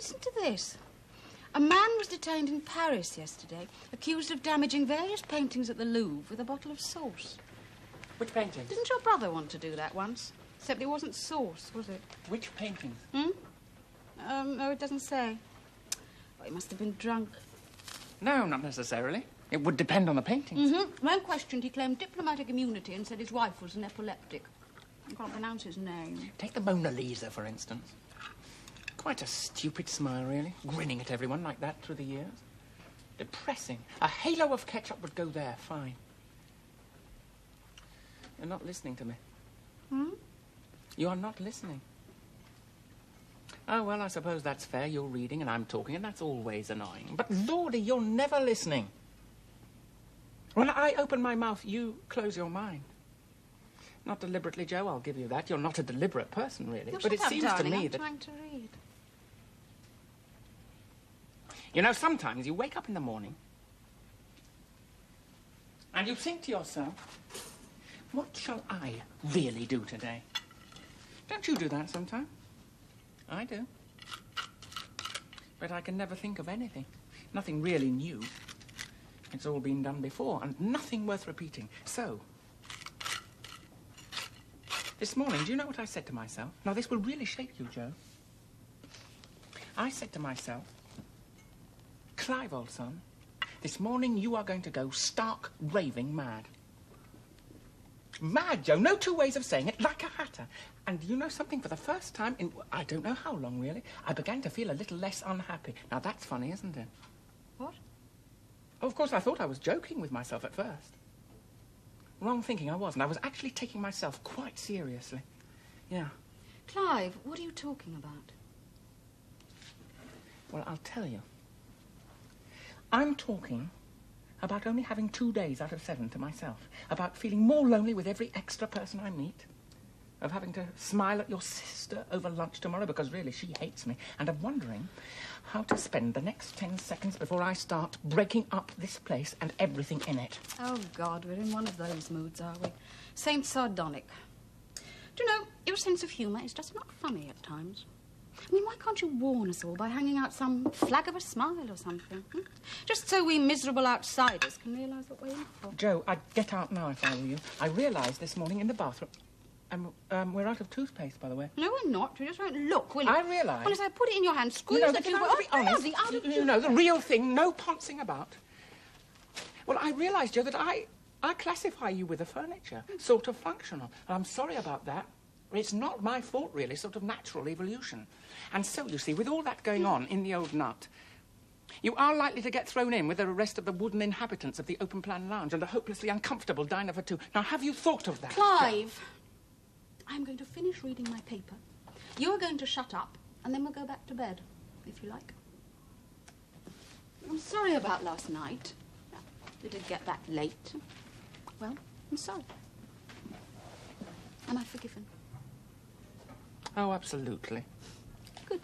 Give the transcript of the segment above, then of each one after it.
listen to this. A man was detained in Paris yesterday, accused of damaging various paintings at the Louvre with a bottle of sauce. Which paintings? Didn't your brother want to do that once? Except it wasn't sauce, was it? Which paintings? No, it doesn't say. Oh, he must have been drunk. No, not necessarily. It would depend on the paintings. When questioned, he claimed diplomatic immunity and said his wife was an epileptic. I can't pronounce his name. Take the Mona Lisa, for instance. Quite a stupid smile, really. Grinning at everyone like that through the years. Depressing. A halo of ketchup would go there, fine. You're not listening to me. You are not listening. Oh, well, I suppose that's fair. You're reading and I'm talking, and that's always annoying. But, Lordy, you're never listening. When I open my mouth, you close your mind. Not deliberately, Joe, I'll give you that. You're not a deliberate person, really. But it seems to me that... I'm trying to read. You know, sometimes you wake up in the morning and you think to yourself, what shall I really do today? Don't you do that sometimes? I do. But I can never think of anything. Nothing really new. It's all been done before, and nothing worth repeating. So, this morning, do you know what I said to myself? Now, this will really shake you, Joe. I said to myself, Clive, old son, this morning you are going to go stark raving mad. Mad, Joe. No two ways of saying it. Like a hatter. And you know something? For the first time in, I don't know how long, really, I began to feel a little less unhappy. Now, that's funny, isn't it? What? Oh, of course, I thought I was joking with myself at first. Wrong thinking, I wasn't. I was actually taking myself quite seriously. Yeah. Clive, what are you talking about? Well, I'll tell you. I'm talking about only having 2 days out of 7 to myself, about feeling more lonely with every extra person I meet, of having to smile at your sister over lunch tomorrow because really she hates me, and of wondering how to spend the next 10 seconds before I start breaking up this place and everything in it. Oh, God, we're in one of those moods, are we? Saint Sardonic. Do you know, your sense of humour is just not funny at times. I mean, why can't you warn us all by hanging out some flag of a smile or something? Just so we miserable outsiders can realise what we're in for. Joe, I'd get out now if I were you. I realised this morning in the bathroom... we're out of toothpaste, by the way. No, we're not. We just won't look, will you? I realise... Well, as I put it in your hand, squeeze the the tube... to be honest, you know, the real thing, no poncing about. Well, I realised, Joe, that I classify you with the furniture, sort of functional. And I'm sorry about that. It's not my fault, really, sort of natural evolution. And so, you see, with all that going on in the old nut, you are likely to get thrown in with the rest of the wooden inhabitants of the open-plan lounge and the hopelessly uncomfortable diner for two. Now, have you thought of that? Clive, I'm going to finish reading my paper. You're going to shut up, and then we'll go back to bed, if you like. I'm sorry about last night. We did get back late. Well, I'm sorry. Am I forgiven? Oh, absolutely. Good.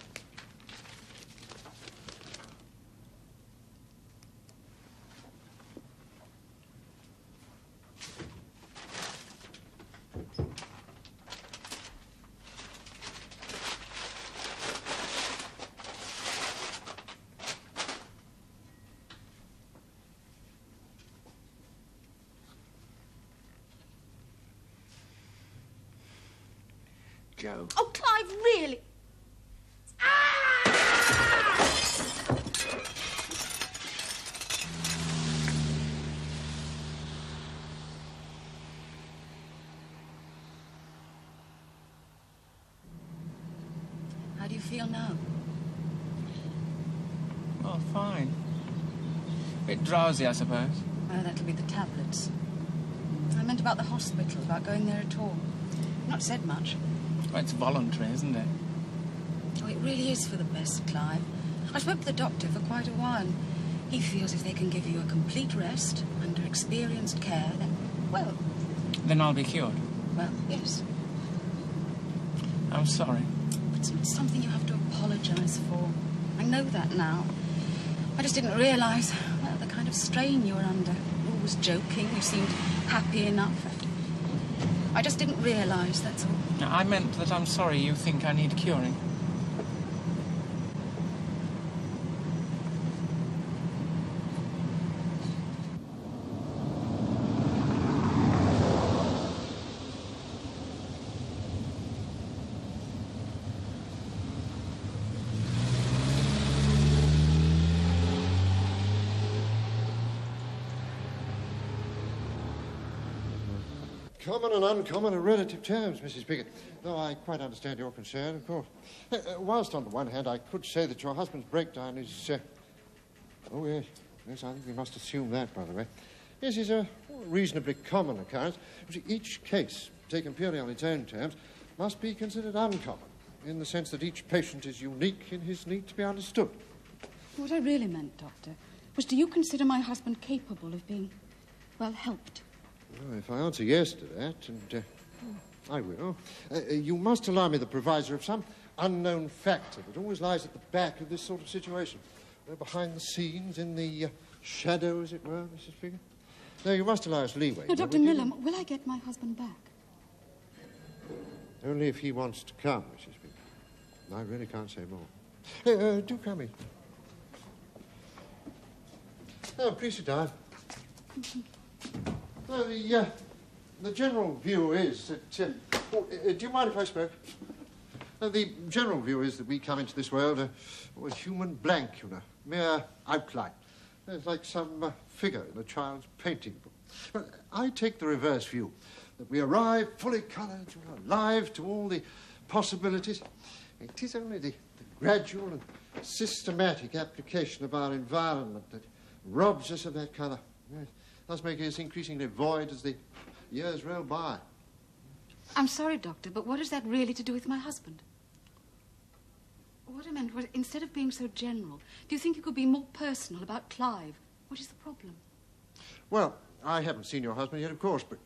Joe. Oh, Clive, really? How do you feel now? Well, fine. A bit drowsy, I suppose. Oh, that'll be the tablets. I meant about the hospital, about going there at all. You've not said much. Well, it's voluntary, isn't it? Oh, it really is for the best, Clive. I spoke to the doctor for quite a while. He feels if they can give you a complete rest under experienced care, then, well... Then I'll be cured? Well, yes. I'm sorry. It's not something you have to apologise for. I know that now. I just didn't realise, well, the kind of strain you were under. You were always joking. You seemed happy enough. I just didn't realise, that's all. I meant that I'm sorry you think I need curing. Common and uncommon are relative terms, Mrs. Piggott, though I quite understand your concern, of course. Whilst on the one hand I could say that your husband's breakdown is... Oh, yes. Yes, I think we must assume that, by the way. Yes, it's a reasonably common occurrence. Each case, taken purely on its own terms, must be considered uncommon, in the sense that each patient is unique in his need to be understood. What I really meant, Doctor, was do you consider my husband capable of being, well, helped? Well, if I answer yes to that, and I will, you must allow me the proviso of some unknown factor that always lies at the back of this sort of situation. Behind the scenes, in the shadow, as it were, Mrs. Piggott. No, you must allow us leeway. No, Dr. Millam, will I get my husband back? Only if he wants to come, Mrs. Piggott. I really can't say more. Do come in. Oh, please sit down. Well, the general view is that... do you mind if I spoke? The general view is that we come into this world a human blank, you know, mere outline. It's like some figure in a child's painting book. But I take the reverse view, that we arrive fully coloured, you know, alive to all the possibilities. It is only the gradual and systematic application of our environment that robs us of that colour, thus making us increasingly void as the years roll by. I'm sorry, Doctor, but what is that really to do with my husband? What I meant was, instead of being so general, do you think you could be more personal about Clive? What is the problem? Well, I haven't seen your husband yet, of course, but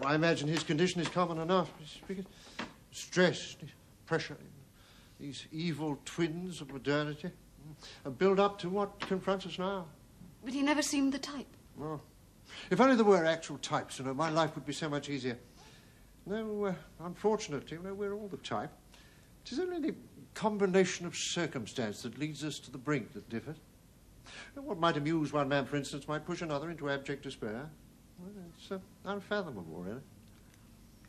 I imagine his condition is common enough. Stress, pressure, these evil twins of modernity, and build up to what confronts us now. But he never seemed the type. Well, if only there were actual types, you know, my life would be so much easier. No, unfortunately, you know, we're all the type. It is only the combination of circumstance that leads us to the brink that differs. What might amuse one man, for instance, might push another into abject despair. Well, it's unfathomable, really.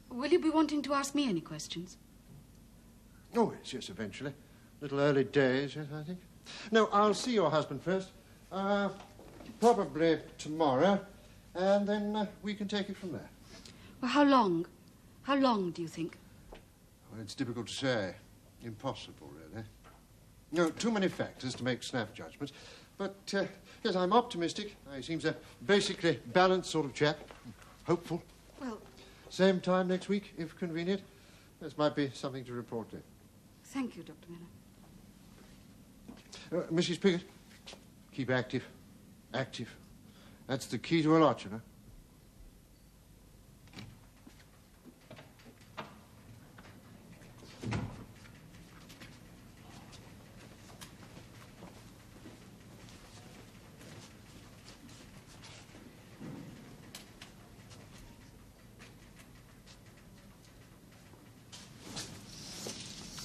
Will you be wanting to ask me any questions? Oh, yes, eventually. Little early days, yes, I think. No, I'll see your husband first. Probably tomorrow, and then we can take it from there. Well, how long? How long, do you think? Well, it's difficult to say. Impossible, really. No, too many factors to make snap judgments. But, yes, I'm optimistic. He seems a basically balanced sort of chap. Hopeful. Well... Same time next week, if convenient. This might be something to report to. Thank you, Dr. Miller. Mrs. Piggott, keep active. Active. That's the key to a lot, you know.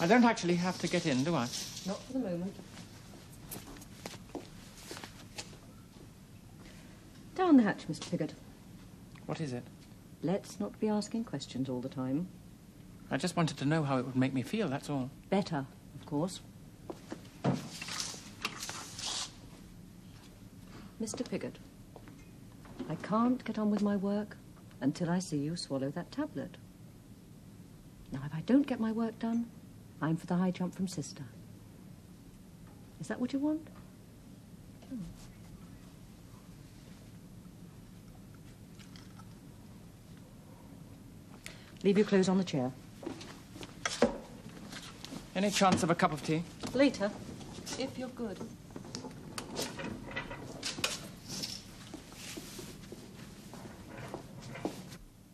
I don't actually have to get in, do I? Not for the moment. Down the hatch, Mr. Piggott. What is it? Let's not be asking questions all the time. I just wanted to know how it would make me feel, that's all. Better, of course. Mr. Piggott, I can't get on with my work until I see you swallow that tablet. Now, if I don't get my work done, I'm for the high jump from Sister. Is that what you want? Oh. Leave your clothes on the chair. Any chance of a cup of tea? Later, if you're good.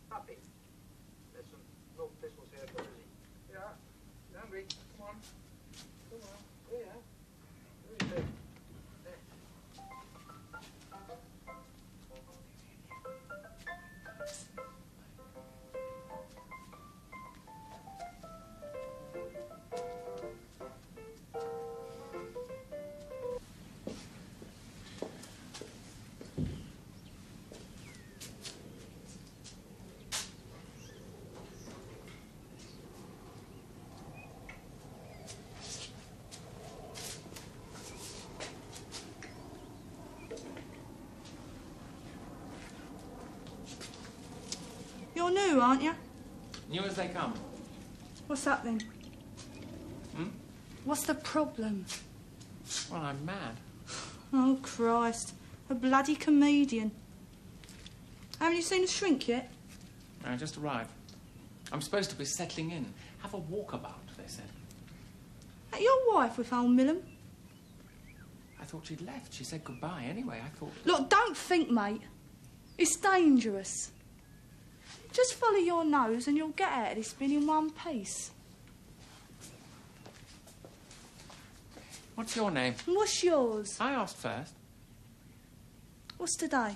Happy. There's some milk thistles here for Lizzie. Yeah. You hungry? Come on. Come on. Yeah. Where is it? You're new, aren't you? New as they come. What's that then? Hmm? What's the problem? Well, I'm mad. Oh, Christ. A bloody comedian. Haven't you seen a shrink yet? I just arrived. I'm supposed to be settling in. Have a walkabout, they said. That your wife with old Millum? I thought she'd left. She said goodbye anyway. I thought... Look, don't think, mate. It's dangerous. Just follow your nose and you'll get out of this bin in one piece. What's your name? And what's yours? I asked first. What's today?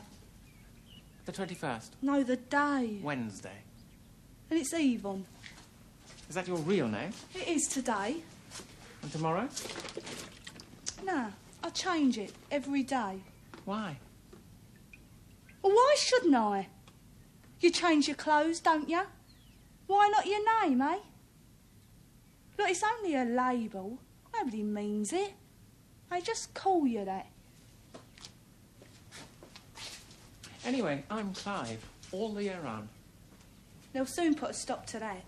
The 21st. No, the day. Wednesday. And it's Yvonne. Is that your real name? It is today. And tomorrow? No, I change it every day. Why? Well, why shouldn't I? You change your clothes, don't you? Why not your name, eh? Look, it's only a label. Nobody means it. They just call you that. Anyway, I'm Clive, all the year round. They'll soon put a stop to that.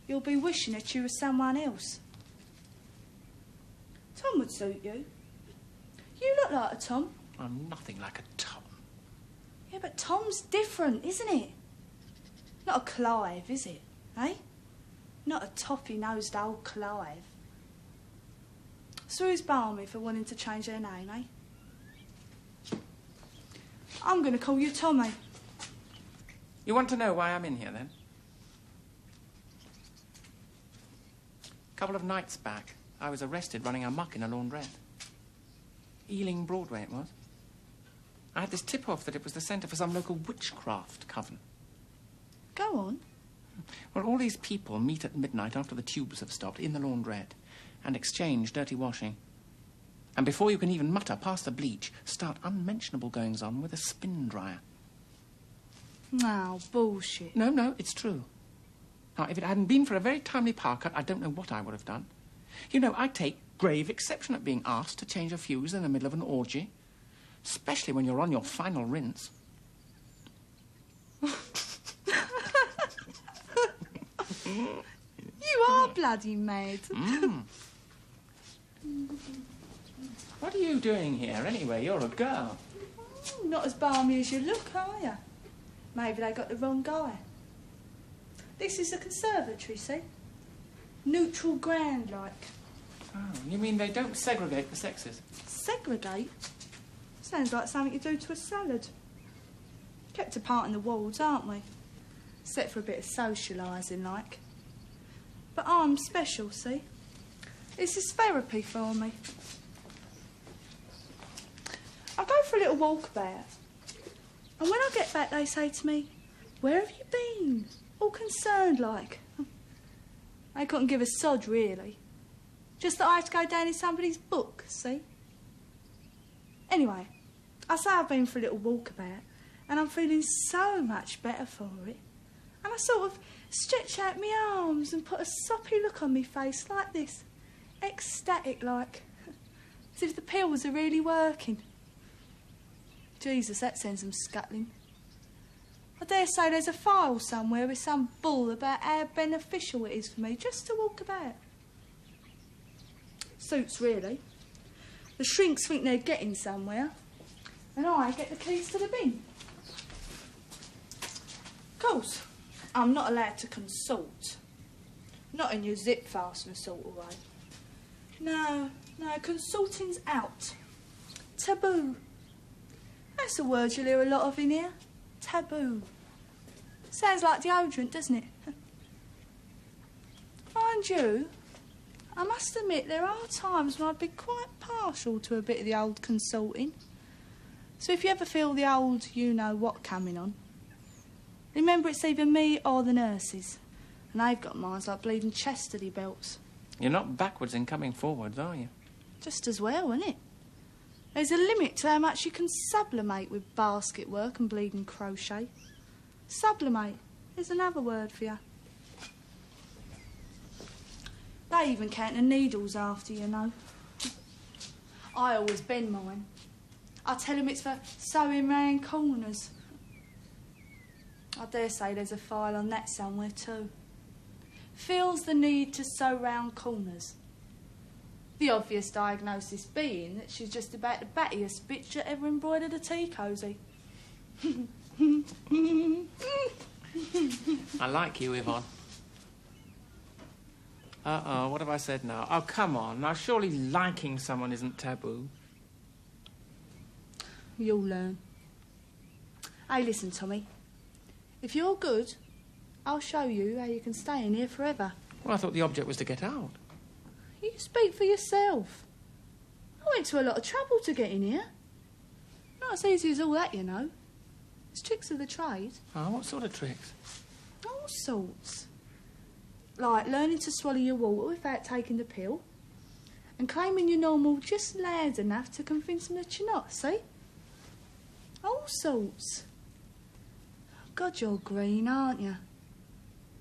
You'll be wishing that you were someone else. Tom would suit you. You look like a Tom. I'm nothing like a Tom. Yeah, but Tom's different, isn't it? Not a Clive, is it? Eh? Not a toppy-nosed old Clive. So who's balmy for wanting to change their name, eh? I'm going to call you Tommy. You want to know why I'm in here, then? A couple of nights back, I was arrested running amok in a laundrette. Ealing Broadway, it was. I had this tip-off that it was the centre for some local witchcraft coven. Go on. Well, all these people meet at midnight after the tubes have stopped in the laundrette and exchange dirty washing. And before you can even mutter past the bleach, start unmentionable goings-on with a spin dryer. No, bullshit. No, it's true. Now, if it hadn't been for a very timely power cut, I don't know what I would have done. You know, I take grave exception at being asked to change a fuse in the middle of an orgy, especially when you're on your final rinse. You are bloody mad. What are you doing here, anyway? You're a girl. Not as balmy as you look, are you? Maybe they got the wrong guy. This is the conservatory, see? Neutral ground, like. Oh, you mean they don't segregate the sexes? Segregate? Sounds like something you do to a salad. Kept apart in the wards, aren't we? Except for a bit of socialising, like. But I'm special, see? This is therapy for me. I go for a little walkabout. And when I get back, they say to me, "Where have you been?" All concerned, like. They couldn't give a sod, really. Just that I have to go down in somebody's book, see? Anyway, I say I've been for a little walkabout, and I'm feeling so much better for it. And I sort of stretch out my arms and put a soppy look on my face like this. Ecstatic, like. As if the pills are really working. Jesus, that sends them scuttling. I dare say there's a file somewhere with some bull about how beneficial it is for me just to walk about. Suits, really. The shrinks think they're getting somewhere, and I get the keys to the bin. Of course, I'm not allowed to consult. Not in your zip fastener sort of way. No, consulting's out. Taboo. That's a word you'll hear a lot of in here. Taboo. Sounds like deodorant, doesn't it? Mind you, I must admit there are times when I'd be quite partial to a bit of the old consulting. So if you ever feel the old you-know-what coming on, remember it's either me or the nurses. And they've got minds like bleeding chastity belts. You're not backwards in coming forwards, are you? Just as well, isn't it? There's a limit to how much you can sublimate with basket work and bleeding crochet. Sublimate is another word for you. They even count the needles after, you know. I always bend mine. I tell them it's for sewing round corners. I dare say there's a file on that somewhere too. Feels the need to sew round corners. The obvious diagnosis being that she's just about the battiest bitch that ever embroidered a tea cosy. I like you, Yvonne. Uh-oh, what have I said now? Oh, come on. Now, surely liking someone isn't taboo. You'll learn. Hey, listen, Tommy. If you're good, I'll show you how you can stay in here forever. Well, I thought the object was to get out. You speak for yourself. I went to a lot of trouble to get in here. Not as easy as all that, you know. It's tricks of the trade. Oh, what sort of tricks? All sorts. Like learning to swallow your water without taking the pill, and claiming you're normal just loud enough to convince them that you're not, see? All sorts. God, you're green, aren't you?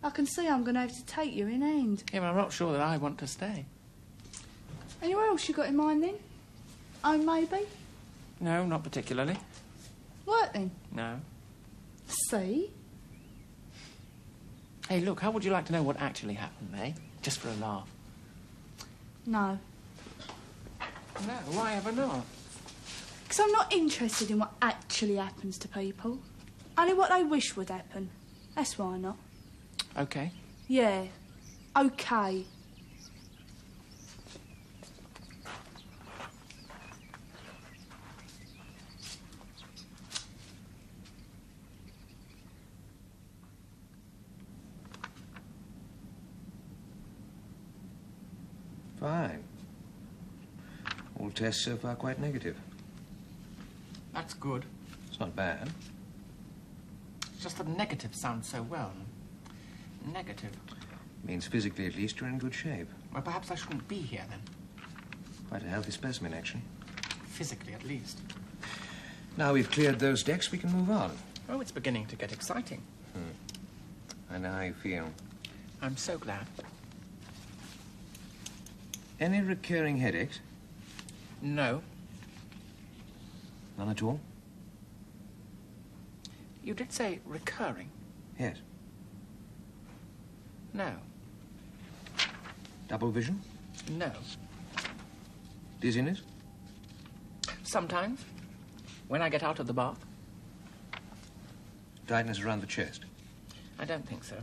I can see I'm going to have to take you in hand. Yeah, but I'm not sure that I want to stay. Anywhere else you got in mind, then? Home, maybe? No, not particularly. Work, then? No. See? Hey, look, how would you like to know what actually happened, eh? Just for a laugh. No. No, why ever not? Because I'm not interested in what actually happens to people. Only what they wish would happen. That's why not. OK. Yeah. OK. Fine. All tests so far quite negative. That's good. It's not bad. It's just that negative sounds so well. Negative. Means physically, at least, you're in good shape. Well, perhaps I shouldn't be here, then. Quite a healthy specimen, actually. Physically, at least. Now we've cleared those decks, we can move on. Oh, it's beginning to get exciting. I know how you feel. I'm so glad. Any recurring headaches? No. None at all? You did say recurring? Yes. No. Double vision? No. Dizziness? Sometimes. When I get out of the bath. Tightness around the chest? I don't think so.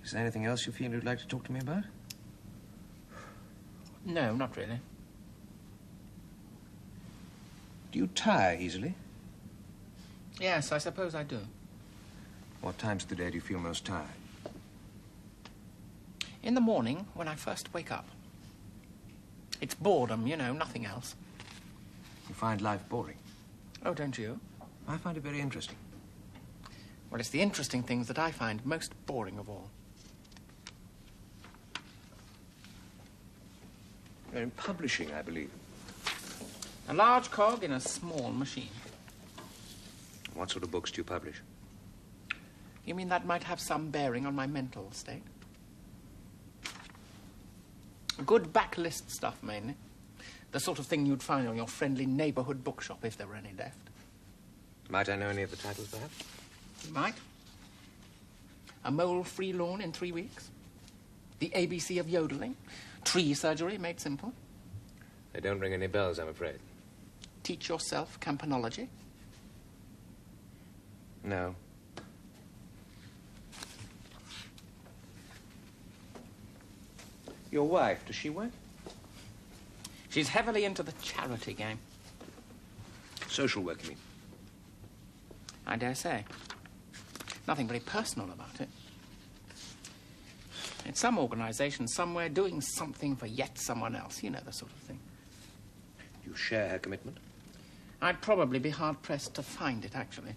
Is there anything else you feel you'd like to talk to me about? No, not really. Do you tire easily? Yes, I suppose I do. What times of the day do you feel most tired? In the morning, when I first wake up. It's boredom, you know, nothing else. You find life boring? Oh, don't you? I find it very interesting. Well, it's the interesting things that I find most boring of all. You're in publishing, I believe. A large cog in a small machine. What sort of books do you publish? You mean that might have some bearing on my mental state? Good backlist stuff, mainly. The sort of thing you'd find on your friendly neighbourhood bookshop, if there were any left. Might I know any of the titles, perhaps? You might. A mole-free lawn in 3 weeks. The ABC of yodeling. Tree surgery made simple. They don't ring any bells, I'm afraid. Teach yourself campanology. No. Your wife, does she work? She's heavily into the charity game. Social work, you mean? I dare say. Nothing very personal about it. It's some organisation somewhere doing something for yet someone else. You know the sort of thing. You share her commitment? I'd probably be hard-pressed to find it, actually.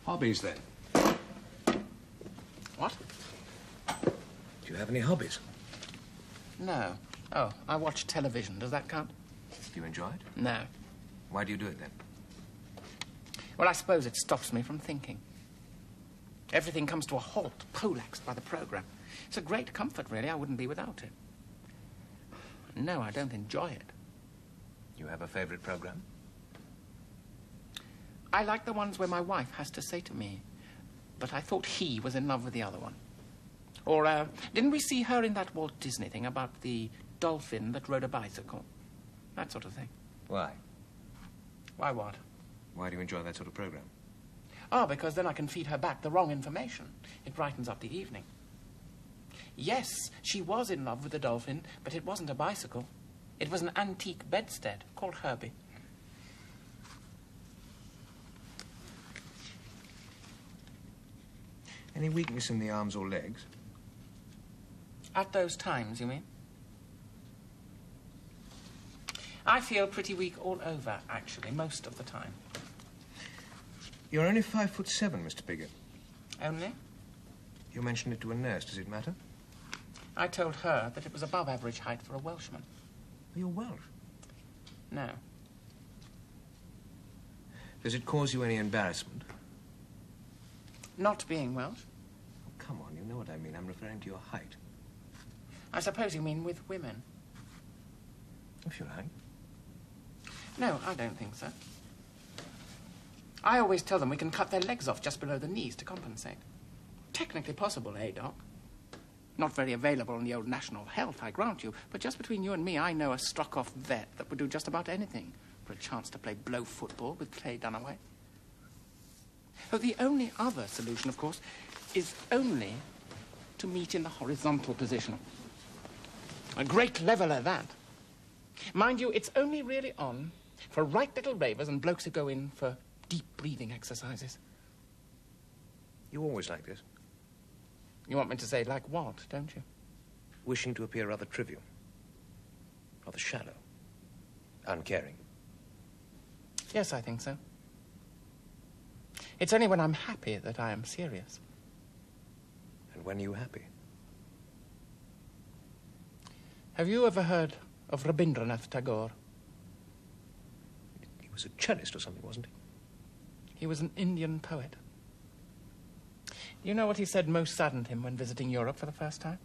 Hobbies, then? What? Do you have any hobbies? No. Oh, I watch television. Does that count? Do you enjoy it? No. Why do you do it, then? Well, I suppose it stops me from thinking. Everything comes to a halt, poleaxed by the programme. It's a great comfort, really. I wouldn't be without it. No, I don't enjoy it. You have a favourite programme? I like the ones where my wife has to say to me, but I thought he was in love with the other one. Or, didn't we see her in that Walt Disney thing about the dolphin that rode a bicycle? That sort of thing. Why? Why what? Why do you enjoy that sort of programme? Oh, because then I can feed her back the wrong information. It brightens up the evening. Yes, she was in love with the dolphin, but it wasn't a bicycle. It was an antique bedstead called Herbie. Any weakness in the arms or legs? At those times, you mean? I feel pretty weak all over, actually, most of the time. You're only 5'7", Mr. Piggott. Only? You mentioned it to a nurse. Does it matter? I told her that it was above average height for a Welshman. You're Welsh. No. Does it cause you any embarrassment? Not being Welsh? Oh, come on, you know what I mean. I'm referring to your height. I suppose you mean with women. If you like. No, I don't think so. I always tell them we can cut their legs off just below the knees to compensate. Technically possible, eh, Doc? Not very available in the old National Health, I grant you, but just between you and me, I know a struck-off vet that would do just about anything for a chance to play blow football with Clay Dunaway. Oh, the only other solution, of course, is only to meet in the horizontal position. A great leveler, that. Mind you, it's only really on for right little ravers and blokes who go in for deep breathing exercises. You always like this? You want me to say like what, don't you? Wishing to appear rather trivial. Rather shallow. Uncaring. Yes, I think so. It's only when I'm happy that I am serious. And when are you happy? Have you ever heard of Rabindranath Tagore? He was a cellist or something, wasn't he? He was an Indian poet. You know what he said most saddened him when visiting Europe for the first time?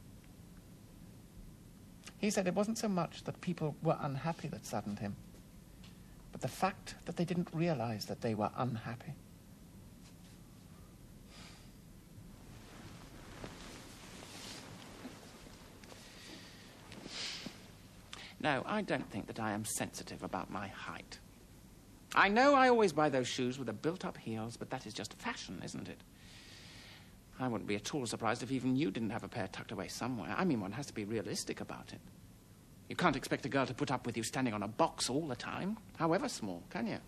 He said it wasn't so much that people were unhappy that saddened him, but the fact that they didn't realize that they were unhappy. No, I don't think that I am sensitive about my height. I know I always buy those shoes with the built-up heels, but that is just fashion, isn't it? I wouldn't be at all surprised if even you didn't have a pair tucked away somewhere. I mean, one has to be realistic about it. You can't expect a girl to put up with you standing on a box all the time, however small, can you?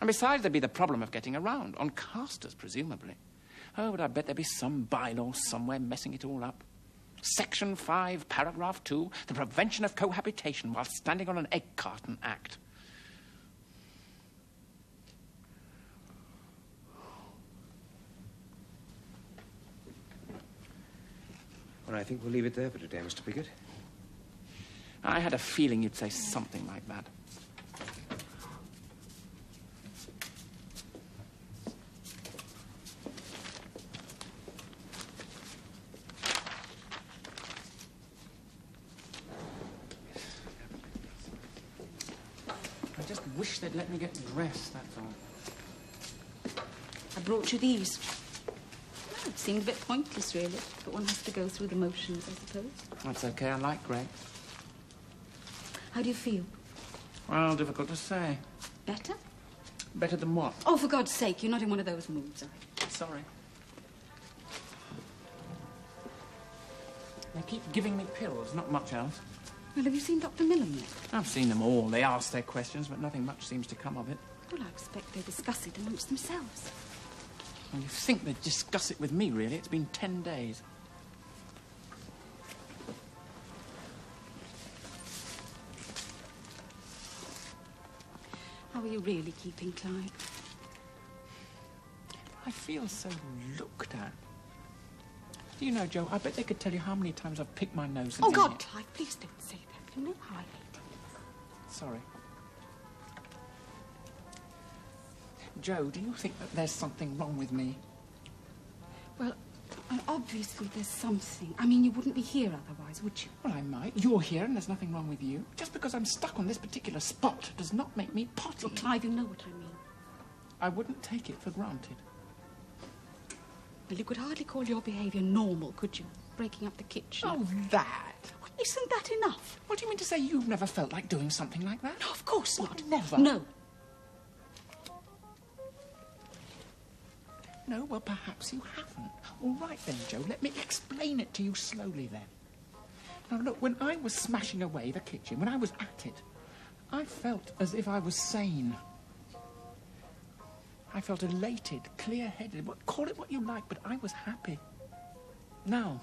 And besides, there'd be the problem of getting around, on casters, presumably. Oh, but I bet there'd be some bylaw somewhere messing it all up. Section 5, paragraph 2, the prevention of cohabitation while standing on an egg carton act. Well, I think we'll leave it there for today, Mr. Piggott. I had a feeling you'd say something like that. I just wish they'd let me get dressed, that's all. I brought you these. Well, it seemed a bit pointless, really, but one has to go through the motions, I suppose. That's okay, I like grey. How do you feel? Well, difficult to say. Better? Better than what? Oh, for God's sake, you're not in one of those moods, are you? Sorry. They keep giving me pills, not much else. Well, have you seen Dr. Millam yet? I've seen them all. They ask their questions, but nothing much seems to come of it. Well, I expect they discuss it amongst themselves. Well, you think they'd discuss it with me, really? It's been 10 days. How are you really keeping, Clyde? I feel so looked at. Do you know, Joe, I bet they could tell you how many times I've picked my nose and Oh, eaten God, it. Clyde, please don't say that. You know how I hate it. Sorry. Joe, do you think that there's something wrong with me? Well, Well, obviously there's something. I mean, you wouldn't be here otherwise, would you? Well, I might. You're here and there's nothing wrong with you. Just because I'm stuck on this particular spot does not make me potty. Well, Clive, you know what I mean. I wouldn't take it for granted. Well, you could hardly call your behaviour normal, could you? Breaking up the kitchen. Oh, that. Well, isn't that enough? What do you mean to say you've never felt like doing something like that? No, of course not. Never? No. No, well, perhaps you haven't. All right then, Joe, let me explain it to you slowly then. Now, look, when I was smashing away the kitchen, when I was at it, I felt as if I was sane. I felt elated, clear-headed, call it what you like, but I was happy. Now,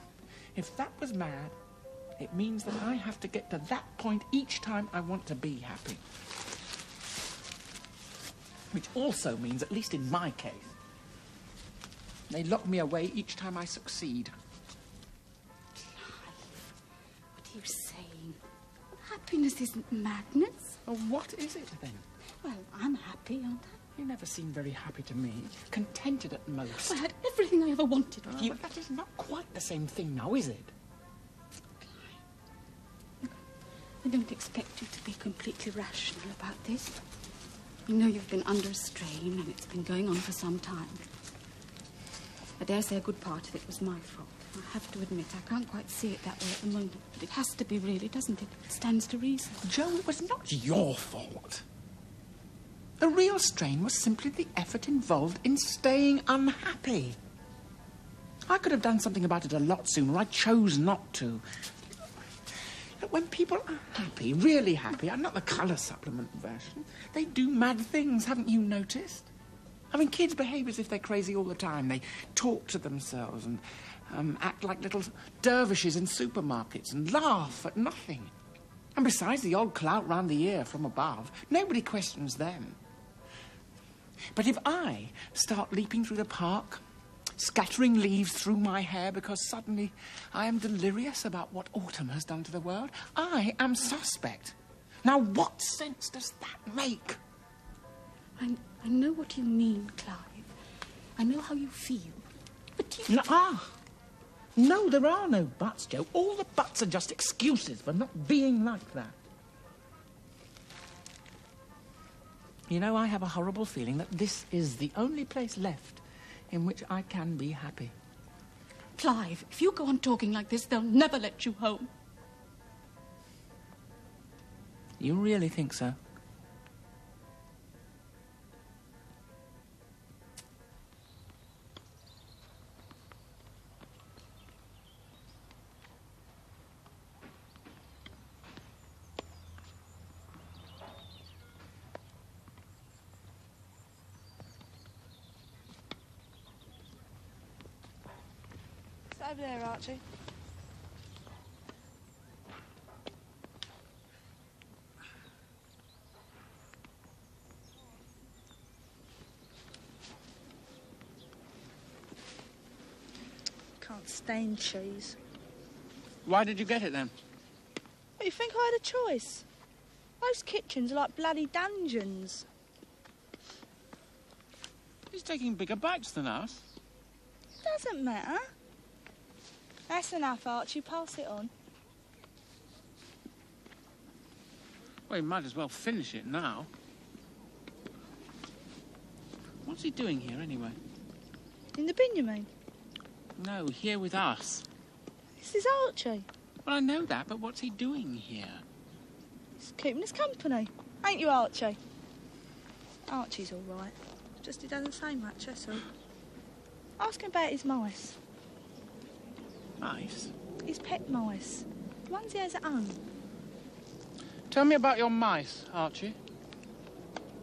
if that was mad, it means that I have to get to that point each time I want to be happy. Which also means, at least in my case, they lock me away each time I succeed. Clive, what are you saying? Happiness isn't madness. Well, what is it then? Well, I'm happy, aren't I? You never seem very happy to me. Contented at most. I had everything I ever wanted with you. But that is not quite the same thing now, is it? I don't expect you to be completely rational about this. You know you've been under a strain and it's been going on for some time. I dare say a good part of it was my fault. I have to admit, I can't quite see it that way at the moment. But it has to be, really, doesn't it? It stands to reason. Joe, it was not your fault. The real strain was simply the effort involved in staying unhappy. I could have done something about it a lot sooner. I chose not to. Look, when people are happy, really happy, and not the colour supplement version, they do mad things, haven't you noticed? I mean, kids behave as if they're crazy all the time. They talk to themselves and act like little dervishes in supermarkets and laugh at nothing. And besides the odd clout round the ear from above, nobody questions them. But if I start leaping through the park, scattering leaves through my hair because suddenly I am delirious about what autumn has done to the world, I am suspect. Now, what sense does that make? I know what you mean, Clive. I know how you feel. But you... No, there are no buts, Joe. All the buts are just excuses for not being like that. You know, I have a horrible feeling that this is the only place left in which I can be happy. Clive, if you go on talking like this, they'll never let you home. You really think so? Over there, Archie. Can't stand cheese. Why did you get it then? What, you think I had a choice? Those kitchens are like bloody dungeons. He's taking bigger bites than us. Doesn't matter. That's enough, Archie. Pass it on. Well, he might as well finish it now. What's he doing here, anyway? In the bin, you mean? No, here with us. This is Archie. Well, I know that, but what's he doing here? He's keeping us company. Ain't you, Archie? Archie's all right. Just he doesn't say much, that's all. Ask him about his mice. Mice? His pet mice. The ones he has at home. Tell me about your mice, Archie.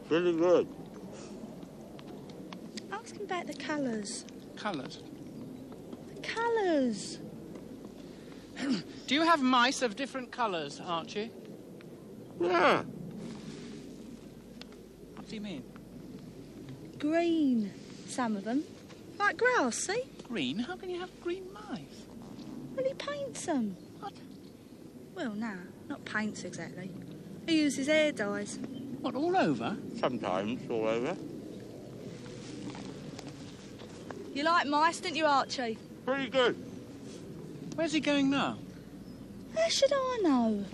Pretty good. Ask him about the colours. Colours? The colours. Do you have mice of different colours, Archie? Yeah. What do you mean? Green. Some of them. Like grass, see? Green? How can you have green mice? Well, he paints them. What? Well, no, not paints exactly. He uses hair dyes. What, all over? Sometimes all over. You like mice, didn't you, Archie? pretty good. Where's he going now? How should I know?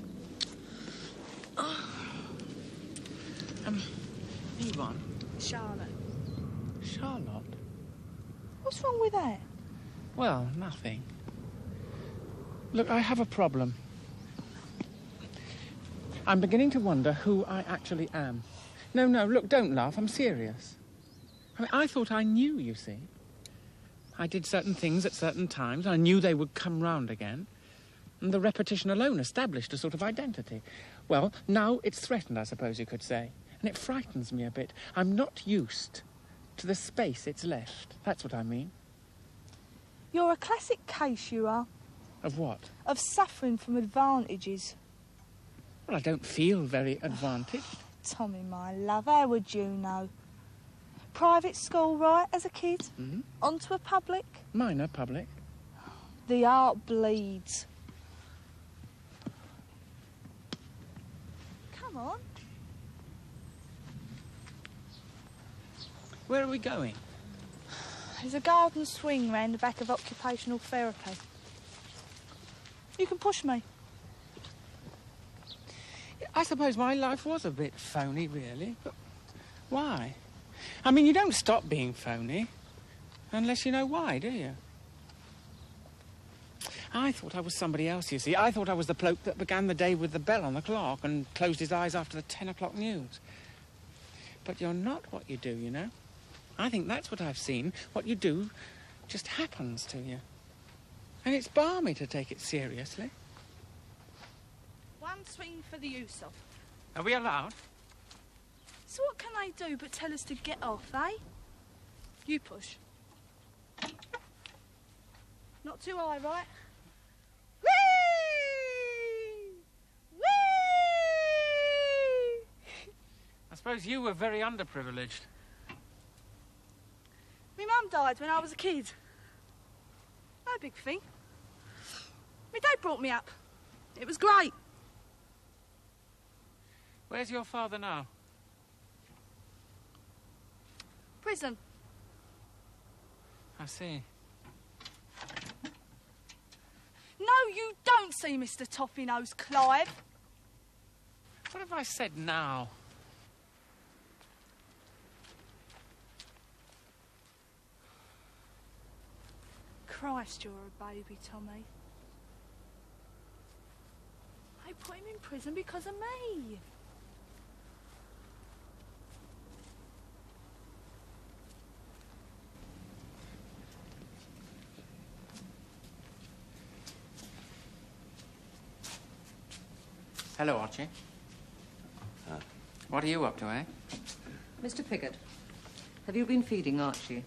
Yvonne. Charlotte. Charlotte? What's wrong with that? Well, nothing. Look, I have a problem. I'm beginning to wonder who I actually am. No, look, don't laugh. I'm serious. I mean, I thought I knew, you see. I did certain things at certain times. I knew they would come round again. And the repetition alone established a sort of identity. Well, now it's threatened, I suppose you could say. And it frightens me a bit. I'm not used to the space it's left. That's what I mean. You're a classic case, you are. Of what? Of suffering from advantages. Well, I don't feel very advantaged. Tommy, my love, how would you know? Private school, right, as a kid? Mm-hmm. Onto a public? Minor public. The art bleeds. Come on. Where are we going? There's a garden swing round the back of occupational therapy. You can push me. I suppose my life was a bit phony, really. But why? I mean, you don't stop being phony unless you know why, do you? I thought I was somebody else, you see. I thought I was the bloke that began the day with the bell on the clock and closed his eyes after the 10 o'clock news. But you're not what you do, you know. I think that's what I've seen. What you do just happens to you. And it's balmy to take it seriously. One swing for the use of. Are we allowed? So what can they do but tell us to get off, eh? You push. Not too high, right? Whee! Whee! I suppose you were very underprivileged. My mum died when I was a kid. No big thing. My dad brought me up. It was great. Where's your father now? Prison. I see. No, you don't see, Mr. Toffee-Nose Clive. What have I said now? Christ, you're a baby, Tommy. They put him in prison because of me. Hello, Archie. What are you up to, eh? Mr. Piggott, have you been feeding Archie?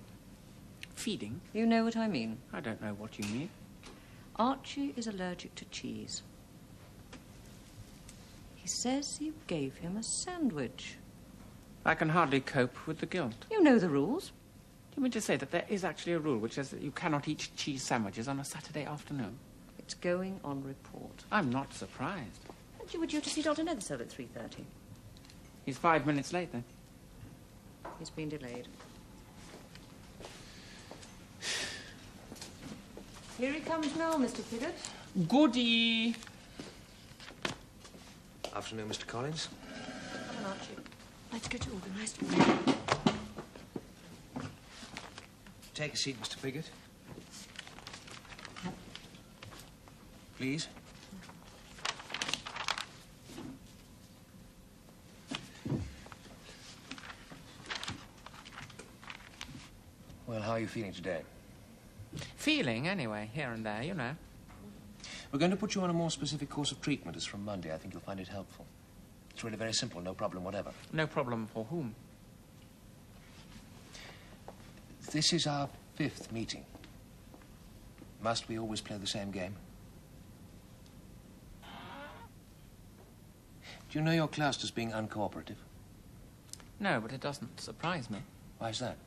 Feeding? You know what I mean. I don't know what you mean. Archie is allergic to cheese. He says you gave him a sandwich. I can hardly cope with the guilt. You know the rules. Do you mean to say that there is actually a rule which says that you cannot eat cheese sandwiches on a Saturday afternoon? It's going on report. I'm not surprised. You were due to see Dr. Nethercell at 3:30. He's 5 minutes late, then. He's been delayed. Here he comes now, Mr. Piggott. Goody! Afternoon, Mr. Collins. Come on, Archie. Let's get organised. Take a seat, Mr. Piggott. Please. Well, how are you feeling today? Feeling, anyway, here and there, you know. We're going to put you on a more specific course of treatment as from Monday. I think you'll find it helpful. It's really very simple, no problem whatever. No problem for whom? This is our 5th meeting. Must we always play the same game? Do you know you're classed as being uncooperative? No, but it doesn't surprise me. Why is that?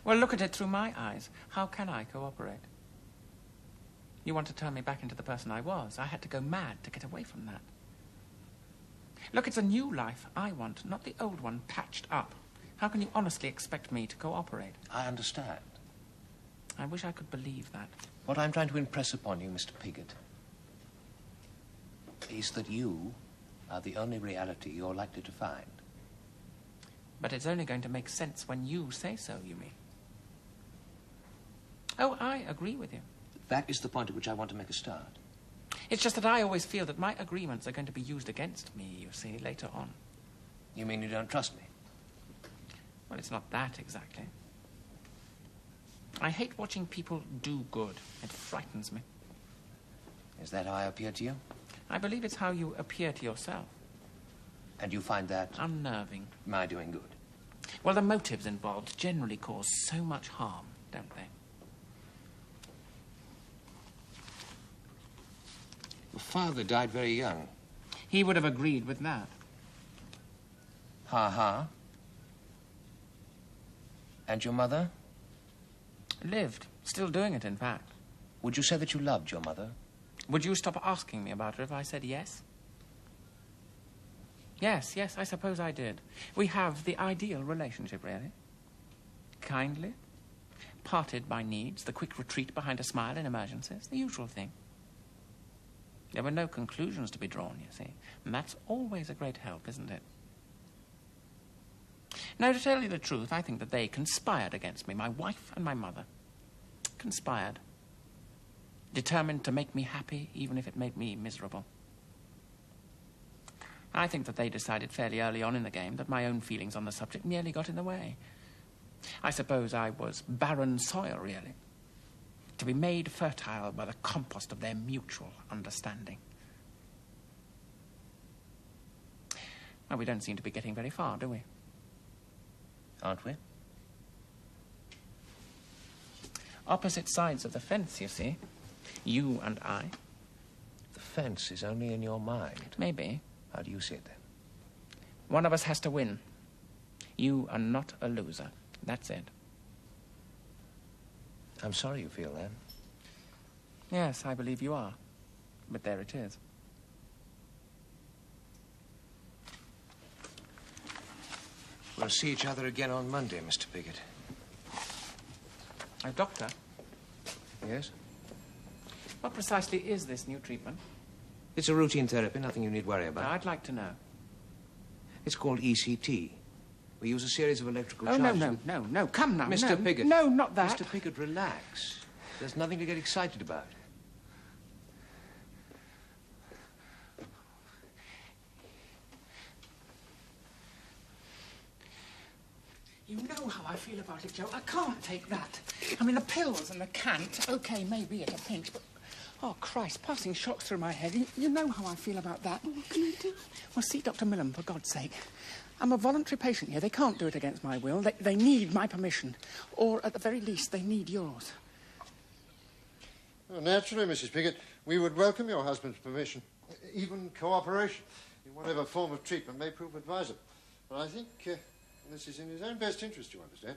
Well, look at it through my eyes. How can I cooperate? You want to turn me back into the person I was. I had to go mad to get away from that. Look, it's a new life I want, not the old one patched up. How can you honestly expect me to cooperate? I understand. I wish I could believe that. What I'm trying to impress upon you, Mr. Pigott, is that you are the only reality you're likely to find. But it's only going to make sense when you say so, you mean? Oh, I agree with you. That is the point at which I want to make a start. It's just that I always feel that my agreements are going to be used against me, you see, later on. You mean you don't trust me? Well, it's not that exactly. I hate watching people do good. It frightens me. Is that how I appear to you? I believe it's how you appear to yourself. And you find that unnerving? My doing good? Well, the motives involved generally cause so much harm, don't they? Your father died very young. He would have agreed with that. Ha-ha. And your mother? Lived. Still doing it, in fact. Would you say that you loved your mother? Would you stop asking me about her if I said yes? Yes, I suppose I did. We have the ideal relationship, really. Kindly. Parted by needs, the quick retreat behind a smile in emergencies, the usual thing. There were no conclusions to be drawn, you see. And that's always a great help, isn't it? No, to tell you the truth, I think that they conspired against me, my wife and my mother. Conspired. Determined to make me happy, even if it made me miserable. I think that they decided fairly early on in the game that my own feelings on the subject merely got in the way. I suppose I was barren soil, really, to be made fertile by the compost of their mutual understanding. Well, we don't seem to be getting very far, do we? Aren't we? Opposite sides of the fence, you see. You and I. The fence is only in your mind. Maybe. How do you see it, then? One of us has to win. You are not a loser. That's it. I'm sorry you feel that. Yes, I believe you are. But there it is. We'll see each other again on Monday, Mr. Pigott. Doctor? Yes? What precisely is this new treatment? It's a routine therapy, nothing you need worry about. I'd like to know. It's called ECT. We use a series of electrical Oh, charges... no, come now, Mr. Pigott. No, not that. Mr. Pigott, relax. There's nothing to get excited about. You know how I feel about it, Joe. I can't take that. I mean, the pills and the cant, OK, maybe at a pinch, but... Oh, Christ, passing shocks through my head. You know how I feel about that. What can I do? Well, see Dr. Millam, for God's sake. I'm a voluntary patient here. They can't do it against my will. They need my permission. Or, at the very least, they need yours. Well, naturally, Mrs. Pigott, we would welcome your husband's permission, even cooperation, in whatever form of treatment may prove advisable. But I think this is in his own best interest, you understand.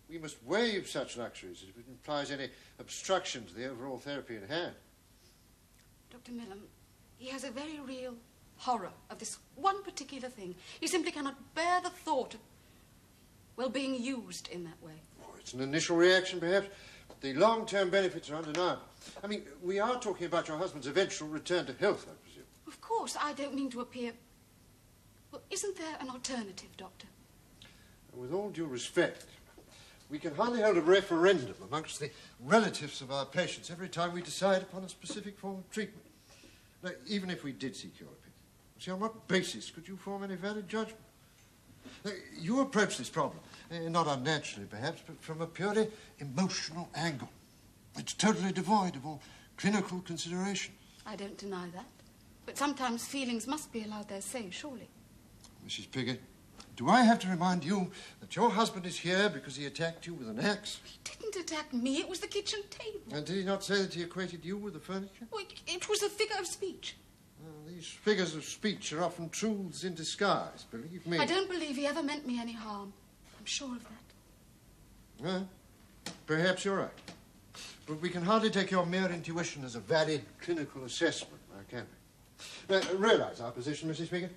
We must waive such luxuries if it implies any obstruction to the overall therapy in hand. Dr. Millam, he has a very real horror of this one particular thing. He simply cannot bear the thought of, well, being used in that way. Oh, it's an initial reaction, perhaps. The long-term benefits are undeniable. I mean, we are talking about your husband's eventual return to health, I presume. Of course, I don't mean to appear... Well, isn't there an alternative, Doctor? With all due respect, we can hardly hold a referendum amongst the relatives of our patients every time we decide upon a specific form of treatment. Now, even if we did seek your opinion, see, on what basis could you form any valid judgment? Now, you approach this problem, not unnaturally perhaps, but from a purely emotional angle. It's totally devoid of all clinical consideration. I don't deny that. But sometimes feelings must be allowed their say, surely. Mrs. Pigott, do I have to remind you that your husband is here because he attacked you with an axe? He didn't attack me. It was the kitchen table. And did he not say that he equated you with the furniture? Well, it was a figure of speech. Well, these figures of speech are often truths in disguise, believe me. I don't believe he ever meant me any harm. I'm sure of that. Well, perhaps you're right. But we can hardly take your mere intuition as a valid clinical assessment, now can we? Now, realise our position, Mrs. Pigott.